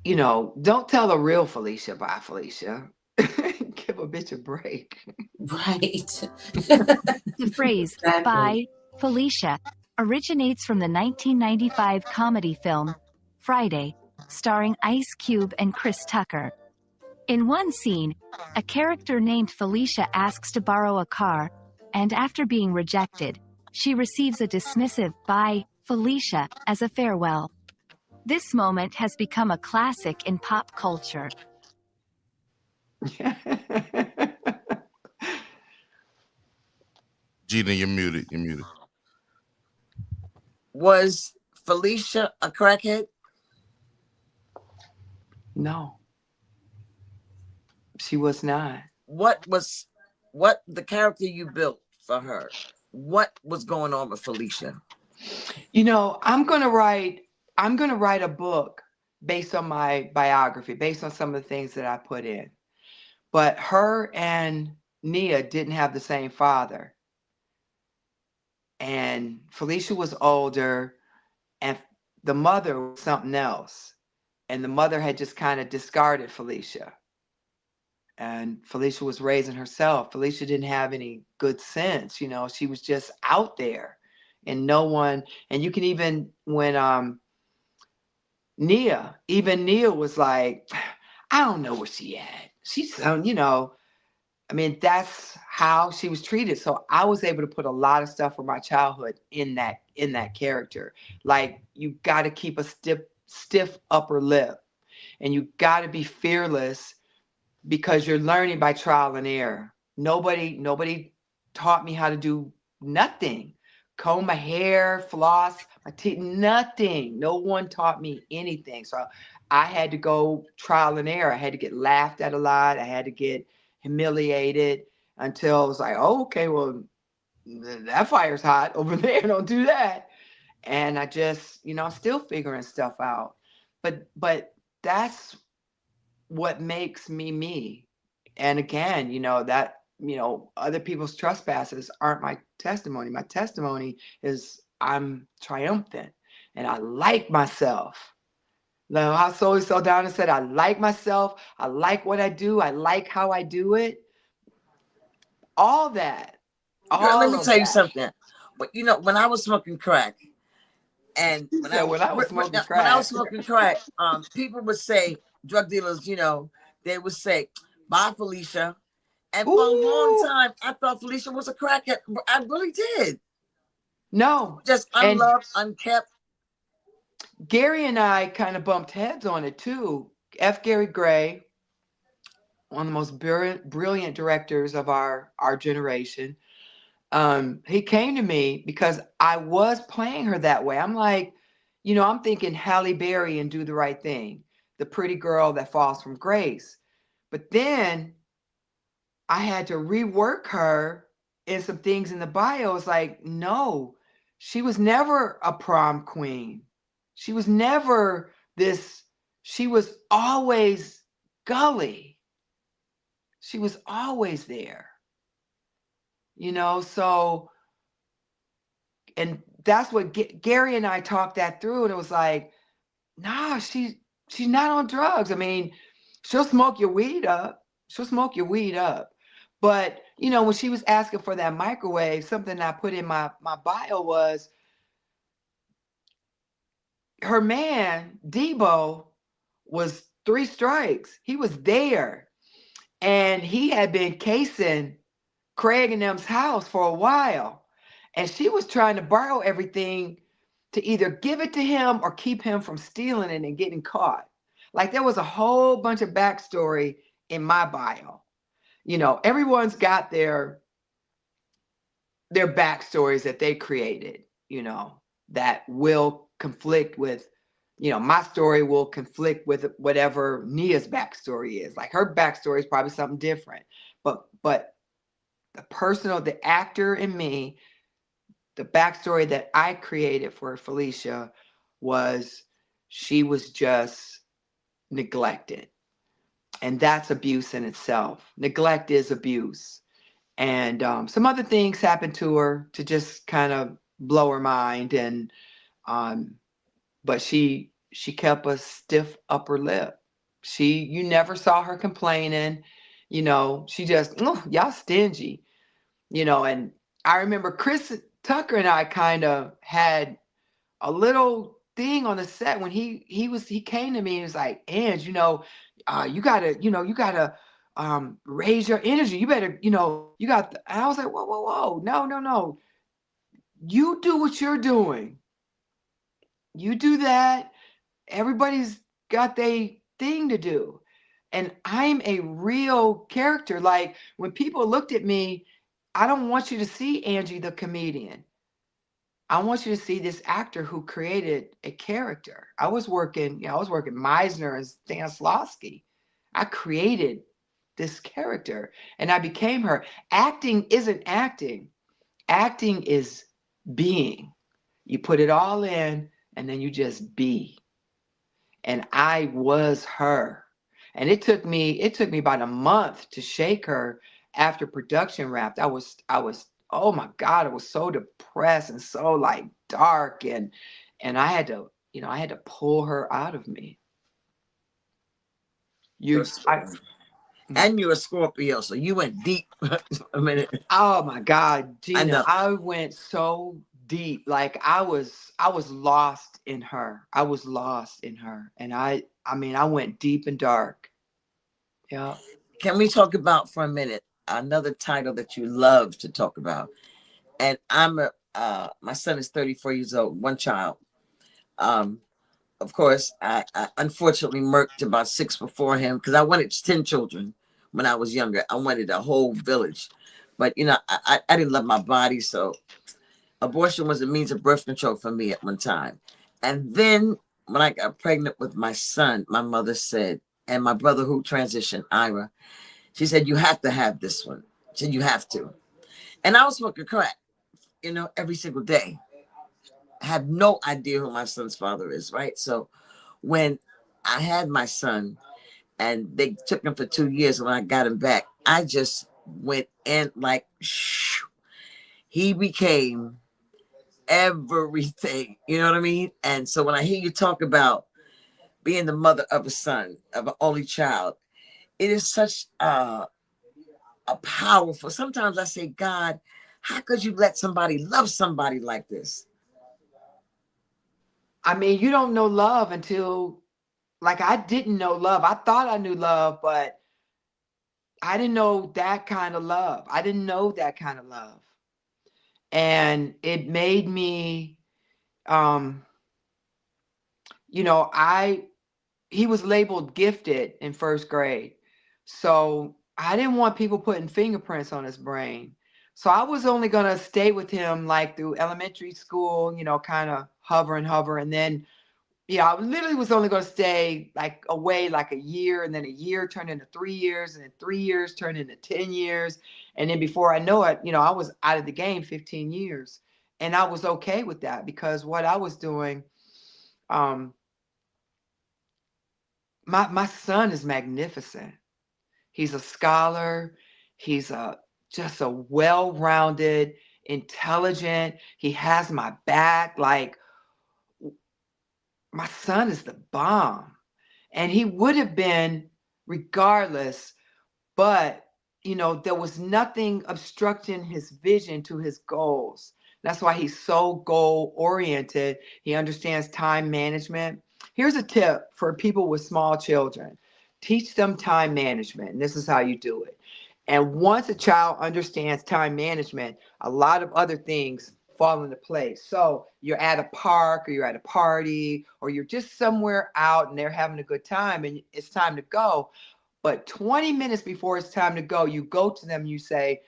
don't tell the real Felicia bye, Felicia. Give a bitch a break. Right. The phrase, Exactly. "Bye, Felicia," originates from the 1995 comedy film, Friday, starring Ice Cube and Chris Tucker. In one scene, a character named Felicia asks to borrow a car, and after being rejected, she receives a dismissive "Bye, Felicia" as a farewell. This moment has become a classic in pop culture. Gina, you're muted. You're muted. Was Felicia a crackhead? No, she was not. What the character you built for her? What was going on with Felicia? I'm gonna write a book based on my biography, based on some of the things that I put in. But her and Nia didn't have the same father. And Felicia was older and the mother was something else. And the mother had just kind of discarded Felicia. And Felicia was raising herself. Felicia didn't have any good sense, she was just out there and no one, and you can even when Nia was like, I don't know where she at. She's that's how she was treated. So I was able to put a lot of stuff from my childhood in that character. Like, you got to keep a stiff upper lip and you got to be fearless because you're learning by trial and error. Nobody taught me how to do nothing. Comb my hair, floss my teeth, nothing. No one taught me anything. So I had to go trial and error. I had to get laughed at a lot. I had to get humiliated until I was like, oh, okay, well, that fire's hot over there. Don't do that. And I just, I'm still figuring stuff out. But that's what makes me me. And again, that, other people's trespasses aren't my testimony. My testimony is I'm triumphant and I like myself. Now, I so down and said, I like myself. I like what I do. I like how I do it. All that. Girl, let me tell you that. something. But when I was smoking crack, and when I was smoking crack, people would say, drug dealers, they would say, bye, Felicia. And for a long time, I thought Felicia was a crackhead. I really did. No. Just unloved, unkept. Gary and I kind of bumped heads on it too. F. Gary Gray, one of the most brilliant directors of our generation. He came to me because I was playing her that way. I'm like, I'm thinking Halle Berry and Do the Right Thing, the pretty girl that falls from grace. But then I had to rework her in some things in the bio. It's like, no, she was never a prom queen. She was never this. She was always gully. She was always there. So, and that's what Gary and I talked that through. And it was like, nah, she's not on drugs. I mean, she'll smoke your weed up. But, when she was asking for that microwave, something I put in my bio was her man, Debo, was 3 strikes. He was there. And he had been casing Craig and them's house for a while. And she was trying to borrow everything to either give it to him or keep him from stealing it and getting caught. Like, there was a whole bunch of backstory in my bio. Everyone's got their backstories that they created, that will conflict with my story will conflict with whatever Nia's backstory is. Like her backstory is probably something different. But the actor in me, the backstory that I created for Felicia was she was just neglected. And that's abuse in itself. Neglect is abuse. And some other things happened to her to just kind of blow her mind. And but she kept a stiff upper lip. You never saw her complaining. She just, oh, y'all stingy. And I remember Chris Tucker and I kind of had a little thing on the set when he came to me and was like, Ange, you gotta raise your energy. You better, and I was like, whoa, no. You do what you're doing. You do that. Everybody's got their thing to do. And I'm a real character. Like when people looked at me, I don't want you to see Angie the comedian. I want you to see this actor who created a character. I was working Meisner and Stanislavski. I created this character and I became her. Acting isn't acting. Acting is being. You put it all in and then you just be. And I was her. And it took me about a month to shake her after production wrapped. I was, oh my God, I was so depressed and so like dark. And I had to, pull her out of me. And you're a Scorpio, so you went deep. A minute. Oh my God, Gina, I went so deep. Like I was lost in her. I was lost in her. And I went deep and dark. Yeah. Can we talk about for a minute another title that you love to talk about? And my son is 34 years old, one child. Of course, I unfortunately murked about 6 before him because I wanted 10 children when I was younger. I wanted a whole village. But, I didn't love my body. So abortion was a means of birth control for me at one time. And then when I got pregnant with my son, my mother said, and my brother who transitioned, Ira, she said, you have to have this one. She said, you have to. And I was smoking crack, every single day. I have no idea who my son's father is, right? So when I had my son and they took him for 2 years, when I got him back, I just went in like, shh. He became everything, you know what I mean? And so when I hear you talk about being the mother of a son, of an only child, it is such a powerful, sometimes I say, God, how could you let somebody love somebody like this? I mean, you don't know love until, like, I didn't know love. I thought I knew love, but I didn't know that kind of love. I didn't know that kind of love. And it made me, he was labeled gifted in first grade. So I didn't want people putting fingerprints on his brain. So I was only going to stay with him like through elementary school, kind of hover. And then, I literally was only going to stay like away like a year, and then a year turned into 3 years, and then 3 years turned into 10 years. And then before I know it, I was out of the game 15 years. And I was okay with that because what I was doing, my son is magnificent. He's a scholar. He's just a well-rounded, intelligent. He has my back. Like, my son is the bomb. And he would have been regardless, but, there was nothing obstructing his vision to his goals. That's why he's so goal-oriented. He understands time management. Here's a tip for people with small children. Teach them time management, and this is how you do it. And once a child understands time management, a lot of other things fall into place. So you're at a park, or you're at a party, or you're just somewhere out and they're having a good time and it's time to go. But 20 minutes before it's time to go, you go to them and you say,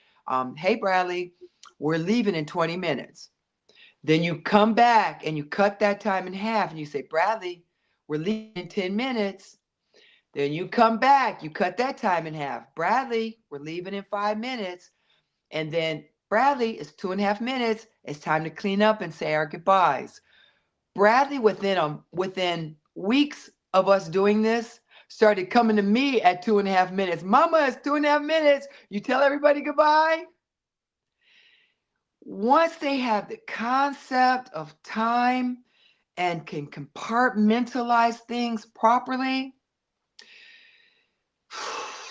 hey, Bradley, we're leaving in 20 minutes. Then you come back and you cut that time in half and you say, Bradley, we're leaving in 10 minutes. Then you come back, you cut that time in half. Bradley, we're leaving in 5 minutes. And then Bradley, it's 2.5 minutes. It's time to clean up and say our goodbyes. Bradley, within weeks of us doing this, started coming to me at 2.5 minutes. Mama, it's 2.5 minutes. You tell everybody goodbye. Once they have the concept of time and can compartmentalize things properly,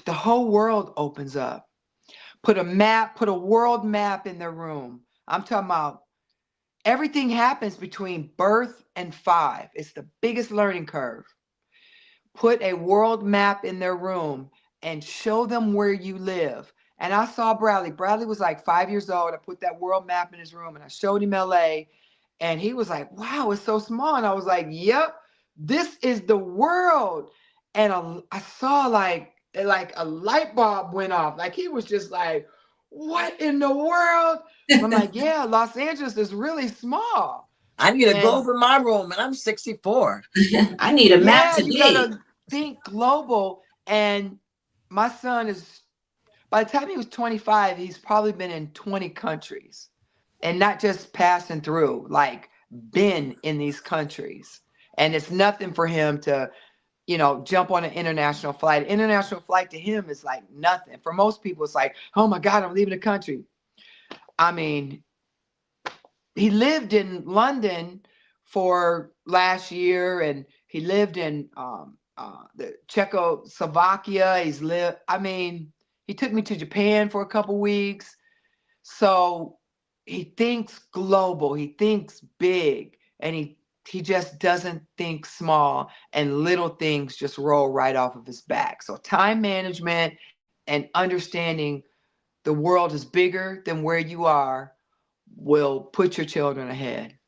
the whole world opens up. Put a world map in their room. I'm talking about everything happens between birth and 5. It's the biggest learning curve. Put a world map in their room and show them where you live. And I saw Bradley. Bradley was like 5 years old. I put that world map in his room and I showed him LA. And he was like, wow, it's so small. And I was like, yep, this is the world. And I saw like a light bulb went off. Like he was just like, what in the world? I'm like, yeah, Los Angeles is really small. I need to go over my room, and I'm 64. I need a map You today. gotta think global. And my son is, by the time he was 25, he's probably been in 20 countries, and not just passing through, like been in these countries. And it's nothing for him to, jump on an international flight. International flight to him is like nothing. For most people, it's like, oh my God, I'm leaving the country. I mean, he lived in London for last year, and he lived in the Czechoslovakia. He took me to Japan for a couple weeks. So he thinks global, he thinks big, and he just doesn't think small, and little things just roll right off of his back. So time management and understanding the world is bigger than where you are will put your children ahead.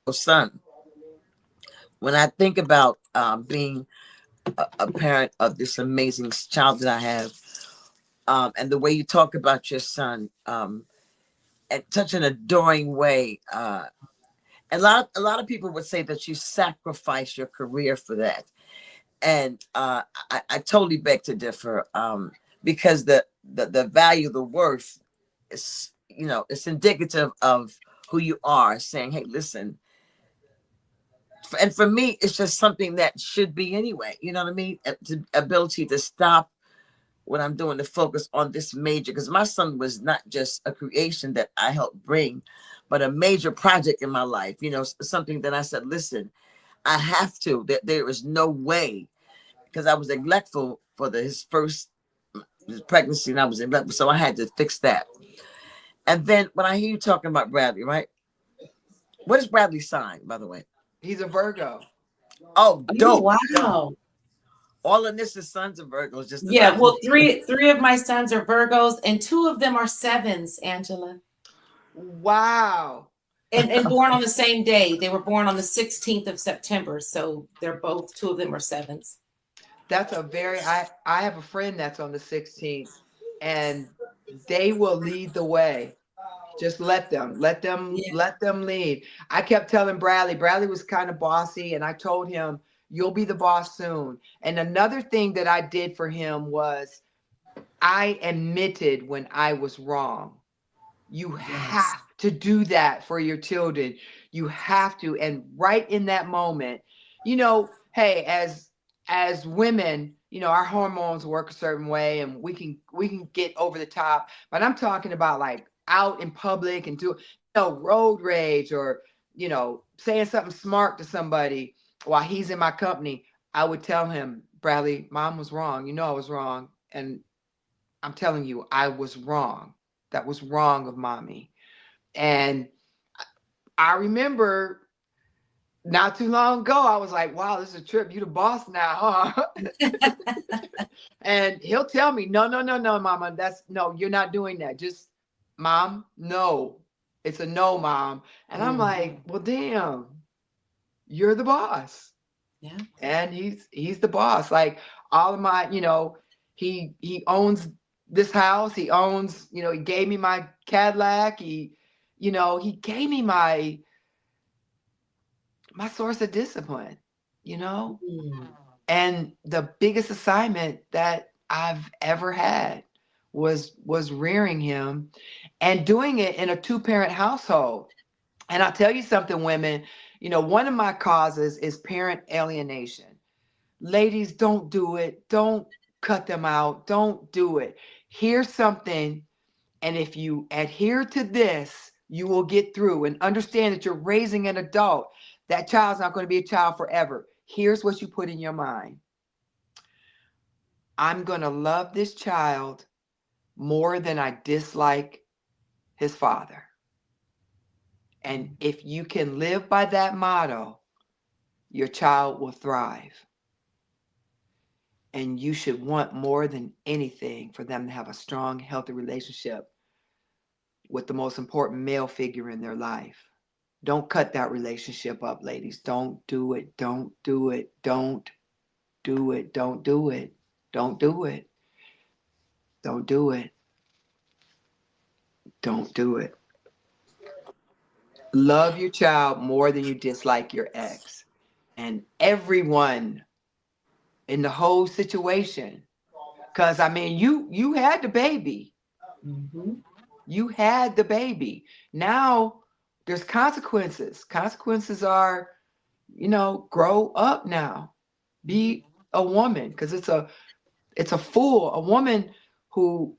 Son, when I think about being a parent of this amazing child that I have, and the way you talk about your son, in such an adoring way, a lot of people would say that you sacrifice your career for that, and I totally beg to differ, because the value, the worth is, it's indicative of who you are. Saying, hey, listen. And for me, it's just something that should be anyway. You know what I mean? The ability to stop what I'm doing to focus on this major, because my son was not just a creation that I helped bring, but a major project in my life. Something that I said, listen, I have to. There is no way, because I was neglectful for his first pregnancy, and I was neglectful, so I had to fix that. And then when I hear you talking about Bradley, right? What is Bradley's sign, by the way? He's a Virgo. Oh, dope. Oh, wow. All of this is sons of Virgos. Just Well, three of my sons are Virgos, and 2 of them are 7s, Angela. Wow. And born on the same day. They were born on the 16th of September. So they're both, 2 of them are 7s. That's I have a friend that's on the 16th, and they will lead the way. Just let them lead. I kept telling Bradley was kind of bossy, and I told him, you'll be the boss soon. And another thing that I did for him was I admitted when I was wrong. You have to do that for your children. You have to. And right in that moment, hey, as women, our hormones work a certain way, and we can get over the top. But I'm talking about like out in public and do road rage, or saying something smart to somebody while he's in my company. I would tell him, Bradley, Mom was wrong. I was wrong, and I'm telling you, I was wrong. That was wrong of Mommy. And I remember not too long ago, I was like, wow, this is a trip. You the boss now, huh? And he'll tell me, no, Mama, no, you're not doing that. Just, Mom, no. It's a no, Mom. And I'm like, well, damn, you're the boss. Yeah. And he's the boss. Like all of my, he owns this house. He owns, he gave me my Cadillac. He gave me my source of discipline, you know? Mm. And the biggest assignment that I've ever had was rearing him and doing it in a two-parent household. And I'll tell you something, women, you know, one of my causes is parent alienation. Ladies, don't do it. Don't cut them out. Don't do it. Here's something, and if you adhere to this, you will get through and understand that you're raising an adult. That child's not going to be a child forever. Here's what you put in your mind. I'm going to love this child more than I dislike his father. And if you can live by that motto, your child will thrive. And you should want more than anything for them to have a strong, healthy relationship with the most important male figure in their life. Don't cut that relationship up, ladies. Don't do it. Don't do it. Don't do it. Don't do it. Don't do it. Don't do it. Don't do it. Love your child more than you dislike your ex. And everyone in the whole situation. Because, I mean, you had the baby. Mm-hmm. You had the baby. Now there's consequences. Consequences are, you know, grow up now. Be a woman, because it's a fool. A woman who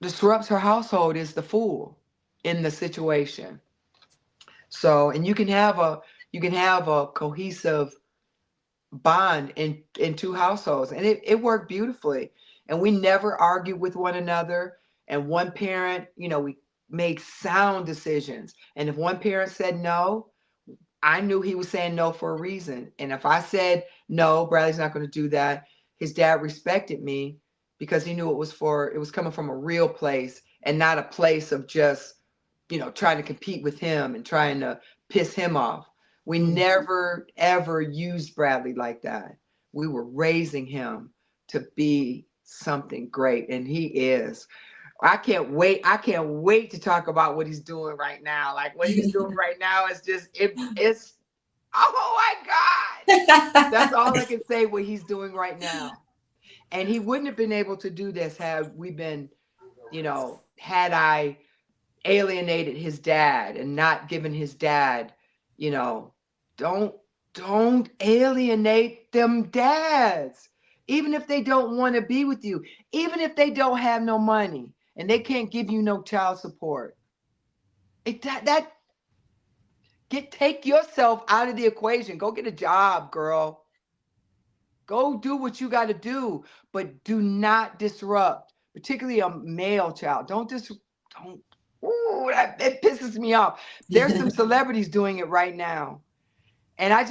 disrupts her household is the fool in the situation. So, and you can have a cohesive bond in two households, and it worked beautifully. And we never argued with one another. And one parent, you know, we made sound decisions. And if one parent said no, I knew he was saying no for a reason. And if I said no, Bradley's not going to do that, his dad respected me because he knew it was coming from a real place and not a place of just, you know, trying to compete with him and trying to piss him off. We never, ever used Bradley like that. We were raising him to be something great, and he is. I can't wait. I can't wait to talk about what he's doing right now. Like what he's doing right now is just, it's, oh my God. That's all I can say what he's doing right now. And he wouldn't have been able to do this had we been, you know, had I alienated his dad and not given his dad, you know, don't alienate them dads. Even if they don't want to be with you, even if they don't have no money and they can't give you no child support. Take yourself out of the equation. Go get a job, girl. Go do what you got to do, but do not disrupt, particularly a male child. Ooh, it pisses me off. There's some celebrities doing it right now. And I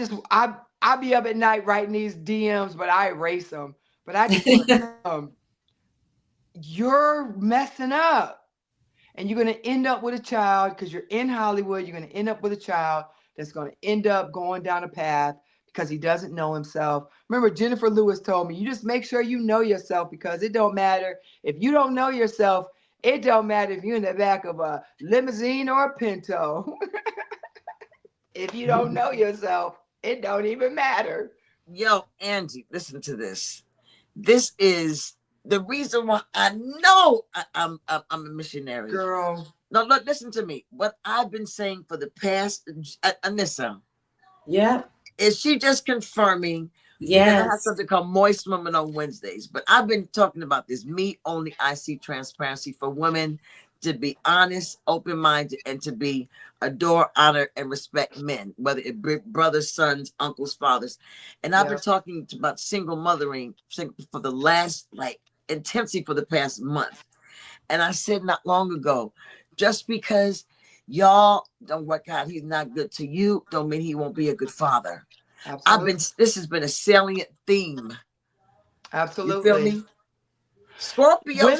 be up at night writing these DMs, but I erase them. But I just want to tell them, you're messing up. And you're going to end up with a child, because you're in Hollywood, you're going to end up with a child that's going to end up going down a path because he doesn't know himself. Remember, Jennifer Lewis told me, you just make sure you know yourself, because it don't matter. If you don't know yourself, it don't matter if you're in the back of a limousine or a Pinto. If you don't know yourself, it don't even matter. Yo, Angie, listen to this. This is the reason why I know I'm a missionary. Girl. No, look, listen to me. What I've been saying for the past, Anissa. Yep. Is she just confirming? Yes. I have something called Moist Women on Wednesdays, but I've been talking about this. Me only, I see transparency for women to be honest, open-minded, and to be adore, honor, and respect men, whether it be brothers, sons, uncles, fathers. And I've been talking about single mothering for the last, like, intensely for the past month. And I said not long ago, just because y'all don't work out, he's not good to you, don't mean he won't be a good father. Absolutely. This has been a salient theme. Absolutely. You feel me? Scorpio.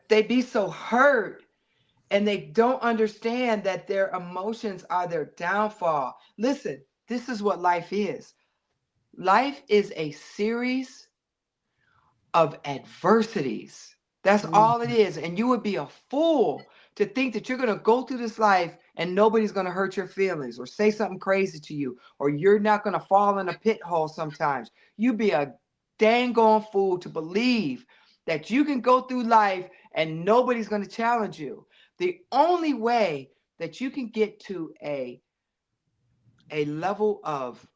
They be so hurt, and they don't understand that their emotions are their downfall. Listen, this is what life is. Life is a series of adversities. That's all it is. And you would be a fool to think that you're going to go through this life and nobody's going to hurt your feelings or say something crazy to you, or you're not going to fall in a pit hole sometimes. You be a dang gone fool to believe that you can go through life and nobody's going to challenge you. The only way that you can get to a level of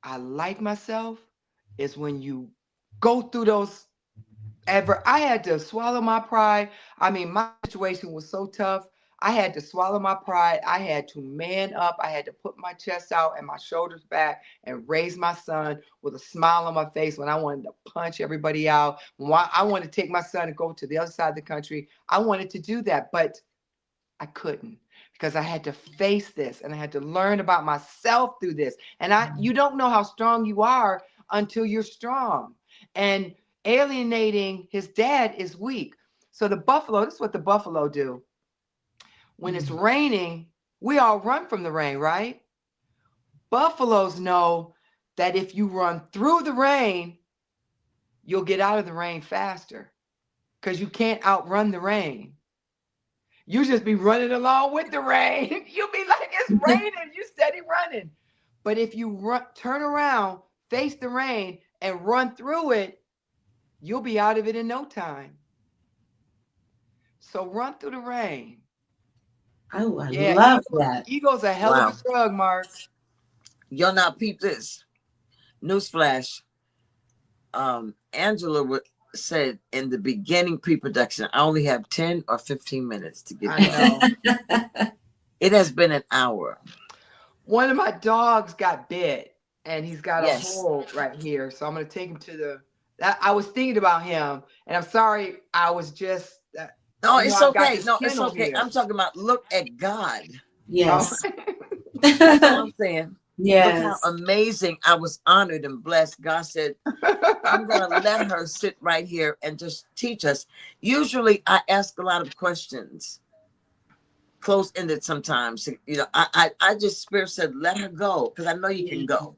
I like myself is when you go through those I had to swallow my pride. I mean, my situation was so tough. I had to swallow my pride. I had to man up. I had to put my chest out and my shoulders back and raise my son with a smile on my face when I wanted to punch everybody out. When I wanted to take my son and go to the other side of the country. I wanted to do that, but I couldn't, because I had to face this and I had to learn about myself through this. And you don't know how strong you are until you're strong. And alienating his dad is weak. So the buffalo, this is what the buffalo do. When it's raining, we all run from the rain, right? Buffaloes know that if you run through the rain, you'll get out of the rain faster, because you can't outrun the rain. You just be running along with the rain. You'll be like, it's raining, you steady running. But if you turn around, face the rain, and run through it, you'll be out of it in no time. So run through the rain. Oh, I love that. Ego's a hell of a drug, Mark. You'll not peep this. Newsflash. Angela said in the beginning pre-production, I only have 10 or 15 minutes to give you. I know. It has been an hour. One of my dogs got bit, and he's got a hole right here. So I'm going to take him to I was thinking about him, and I'm sorry. I was just. No, it's okay. No, it's okay. Here. I'm talking about look at God. Yes. That's what I'm saying. Yes. Look how amazing. I was honored and blessed. God said, I'm going to let her sit right here and just teach us. Usually I ask a lot of questions, close-ended sometimes. You know, I just, Spirit said, let her go, because I know you can go.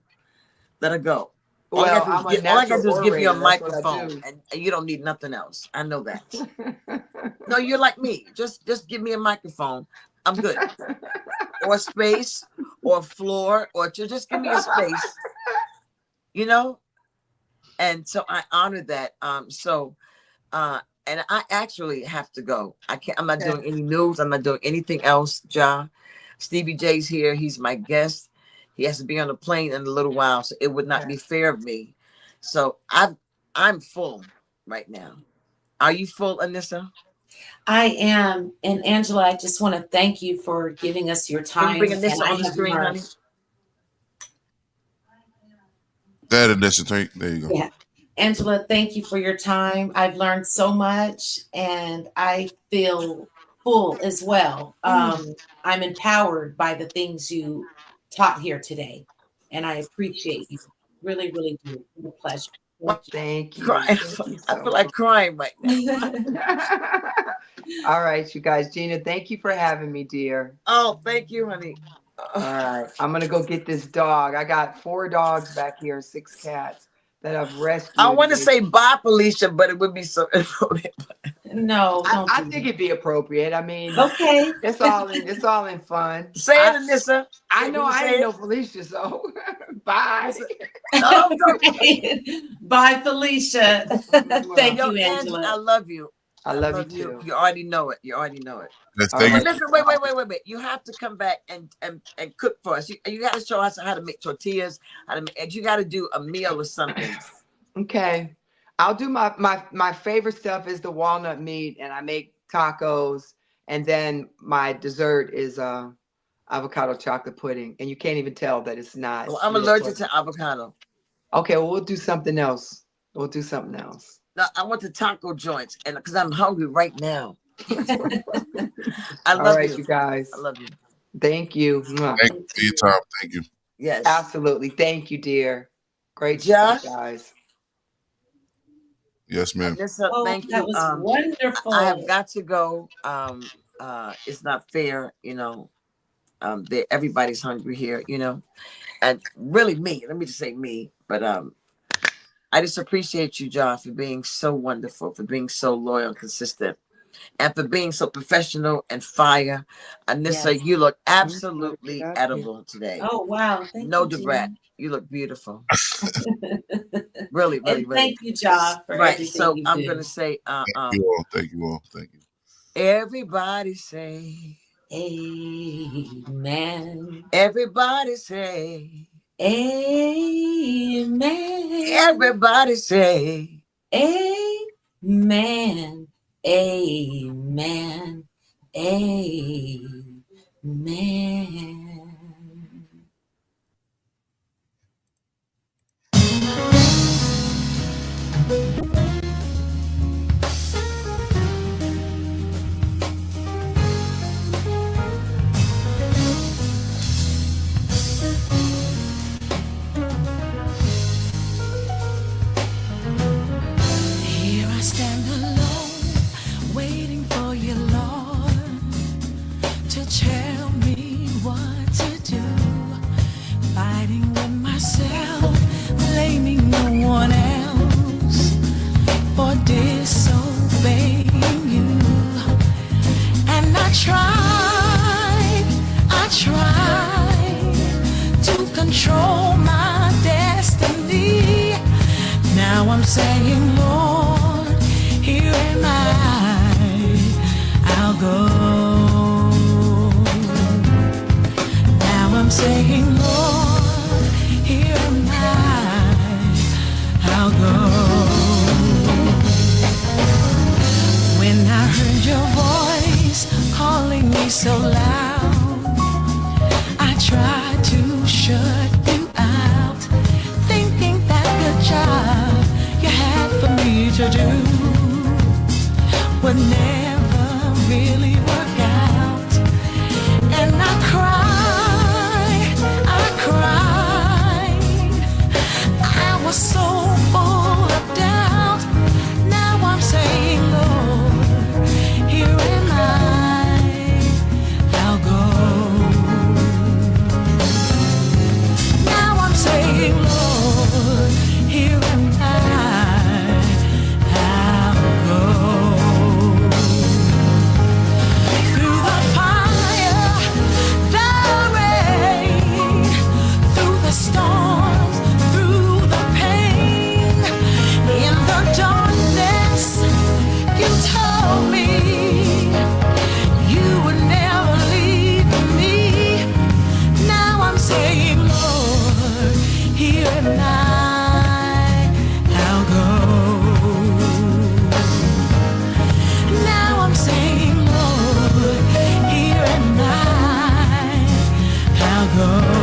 Let her go. All I got to do is give you a microphone, and you don't need nothing else. I know that. No, you're like me. Just give me a microphone. I'm good. Or space, or floor, or just give me a space. You know? And so I honor that. And I actually have to go. I'm not doing any news. I'm not doing anything else, Ja. Stevie J's here. He's my guest. He has to be on the plane in a little while, so it would not be fair of me. So I'm full right now. Are you full, Anissa? I am. And Angela, I just want to thank you for giving us your time. Can you bring Anissa on the screen, honey? That Anissa, there you go. Yeah. Angela, thank you for your time. I've learned so much, and I feel full as well. I'm empowered by the things you taught here today, and I appreciate you. Really, really do. It's a pleasure. Thank you. I feel like crying right now. All right, you guys. Gina, thank you for having me, dear. Oh, thank you, honey. All right. I'm going to go get this dog. I got 4 dogs back here, 6 cats that I've rescued. I want to say bye, Felicia, but it would be so inappropriate. No, I think it'd be appropriate. I mean, okay. It's all in fun. Say it, Anissa. I know I ain't no Felicia, so bye. Bye, Felicia. Thank you, Angela. I love you. I love you too. You already know it. You already know it. Yes, Listen, wait. You have to come back and cook for us. You got to show us how to make tortillas. You got to do a meal or something. Okay. I'll do my favorite stuff is the walnut meat, and I make tacos, and then my dessert is avocado chocolate pudding, and you can't even tell that it's not. Well, I'm allergic to avocado. Okay, well, we'll do something else. No, I want the taco joints, and because I'm hungry right now. I love you guys. I love you. Thank you. Thank you for your time. Thank you. Yes, absolutely. Thank you, dear. Great job, guys. Yes, ma'am. Thank you. That was wonderful. I have got to go. It's not fair, you know. Everybody's hungry here, you know, and really me. Let me just say me, but I just appreciate you, John, for being so wonderful, for being so loyal and consistent. and for being so professional and fire. Anissa, Yes. you look absolutely Thank you. edible today. Oh wow! Thank No you, Debrat. Jean. You look beautiful. Really, really, And really. thank you, Ja, for Right. everything So you I'm do. gonna say, Thank you all. Thank you all. Thank you. everybody say, Amen. everybody say, Amen. everybody say, Amen. Amen. Amen. Here I stand alone, waiting for you, Lord, to tell me what to do. Fighting with myself, blaming no one else for disobeying you. And I tried to control my destiny. Now I'm saying, Lord, here am I'll go. Now I'm saying, Lord, here am I'll go. When I heard your voice calling me so loud, I tried to shut you out, thinking that the job you had for me to do would never really work out. And I cried, I was so full of doubt. Now I'm saying, Lord, here am I'll go. Now I'm saying, Lord, here am I'll go. Through the fire, the rain, through the storms, through the pain, in the darkness, you told me you would never leave me. Now I'm saying, Lord, here am I'll go. Now I'm saying, Lord, here am I'll go.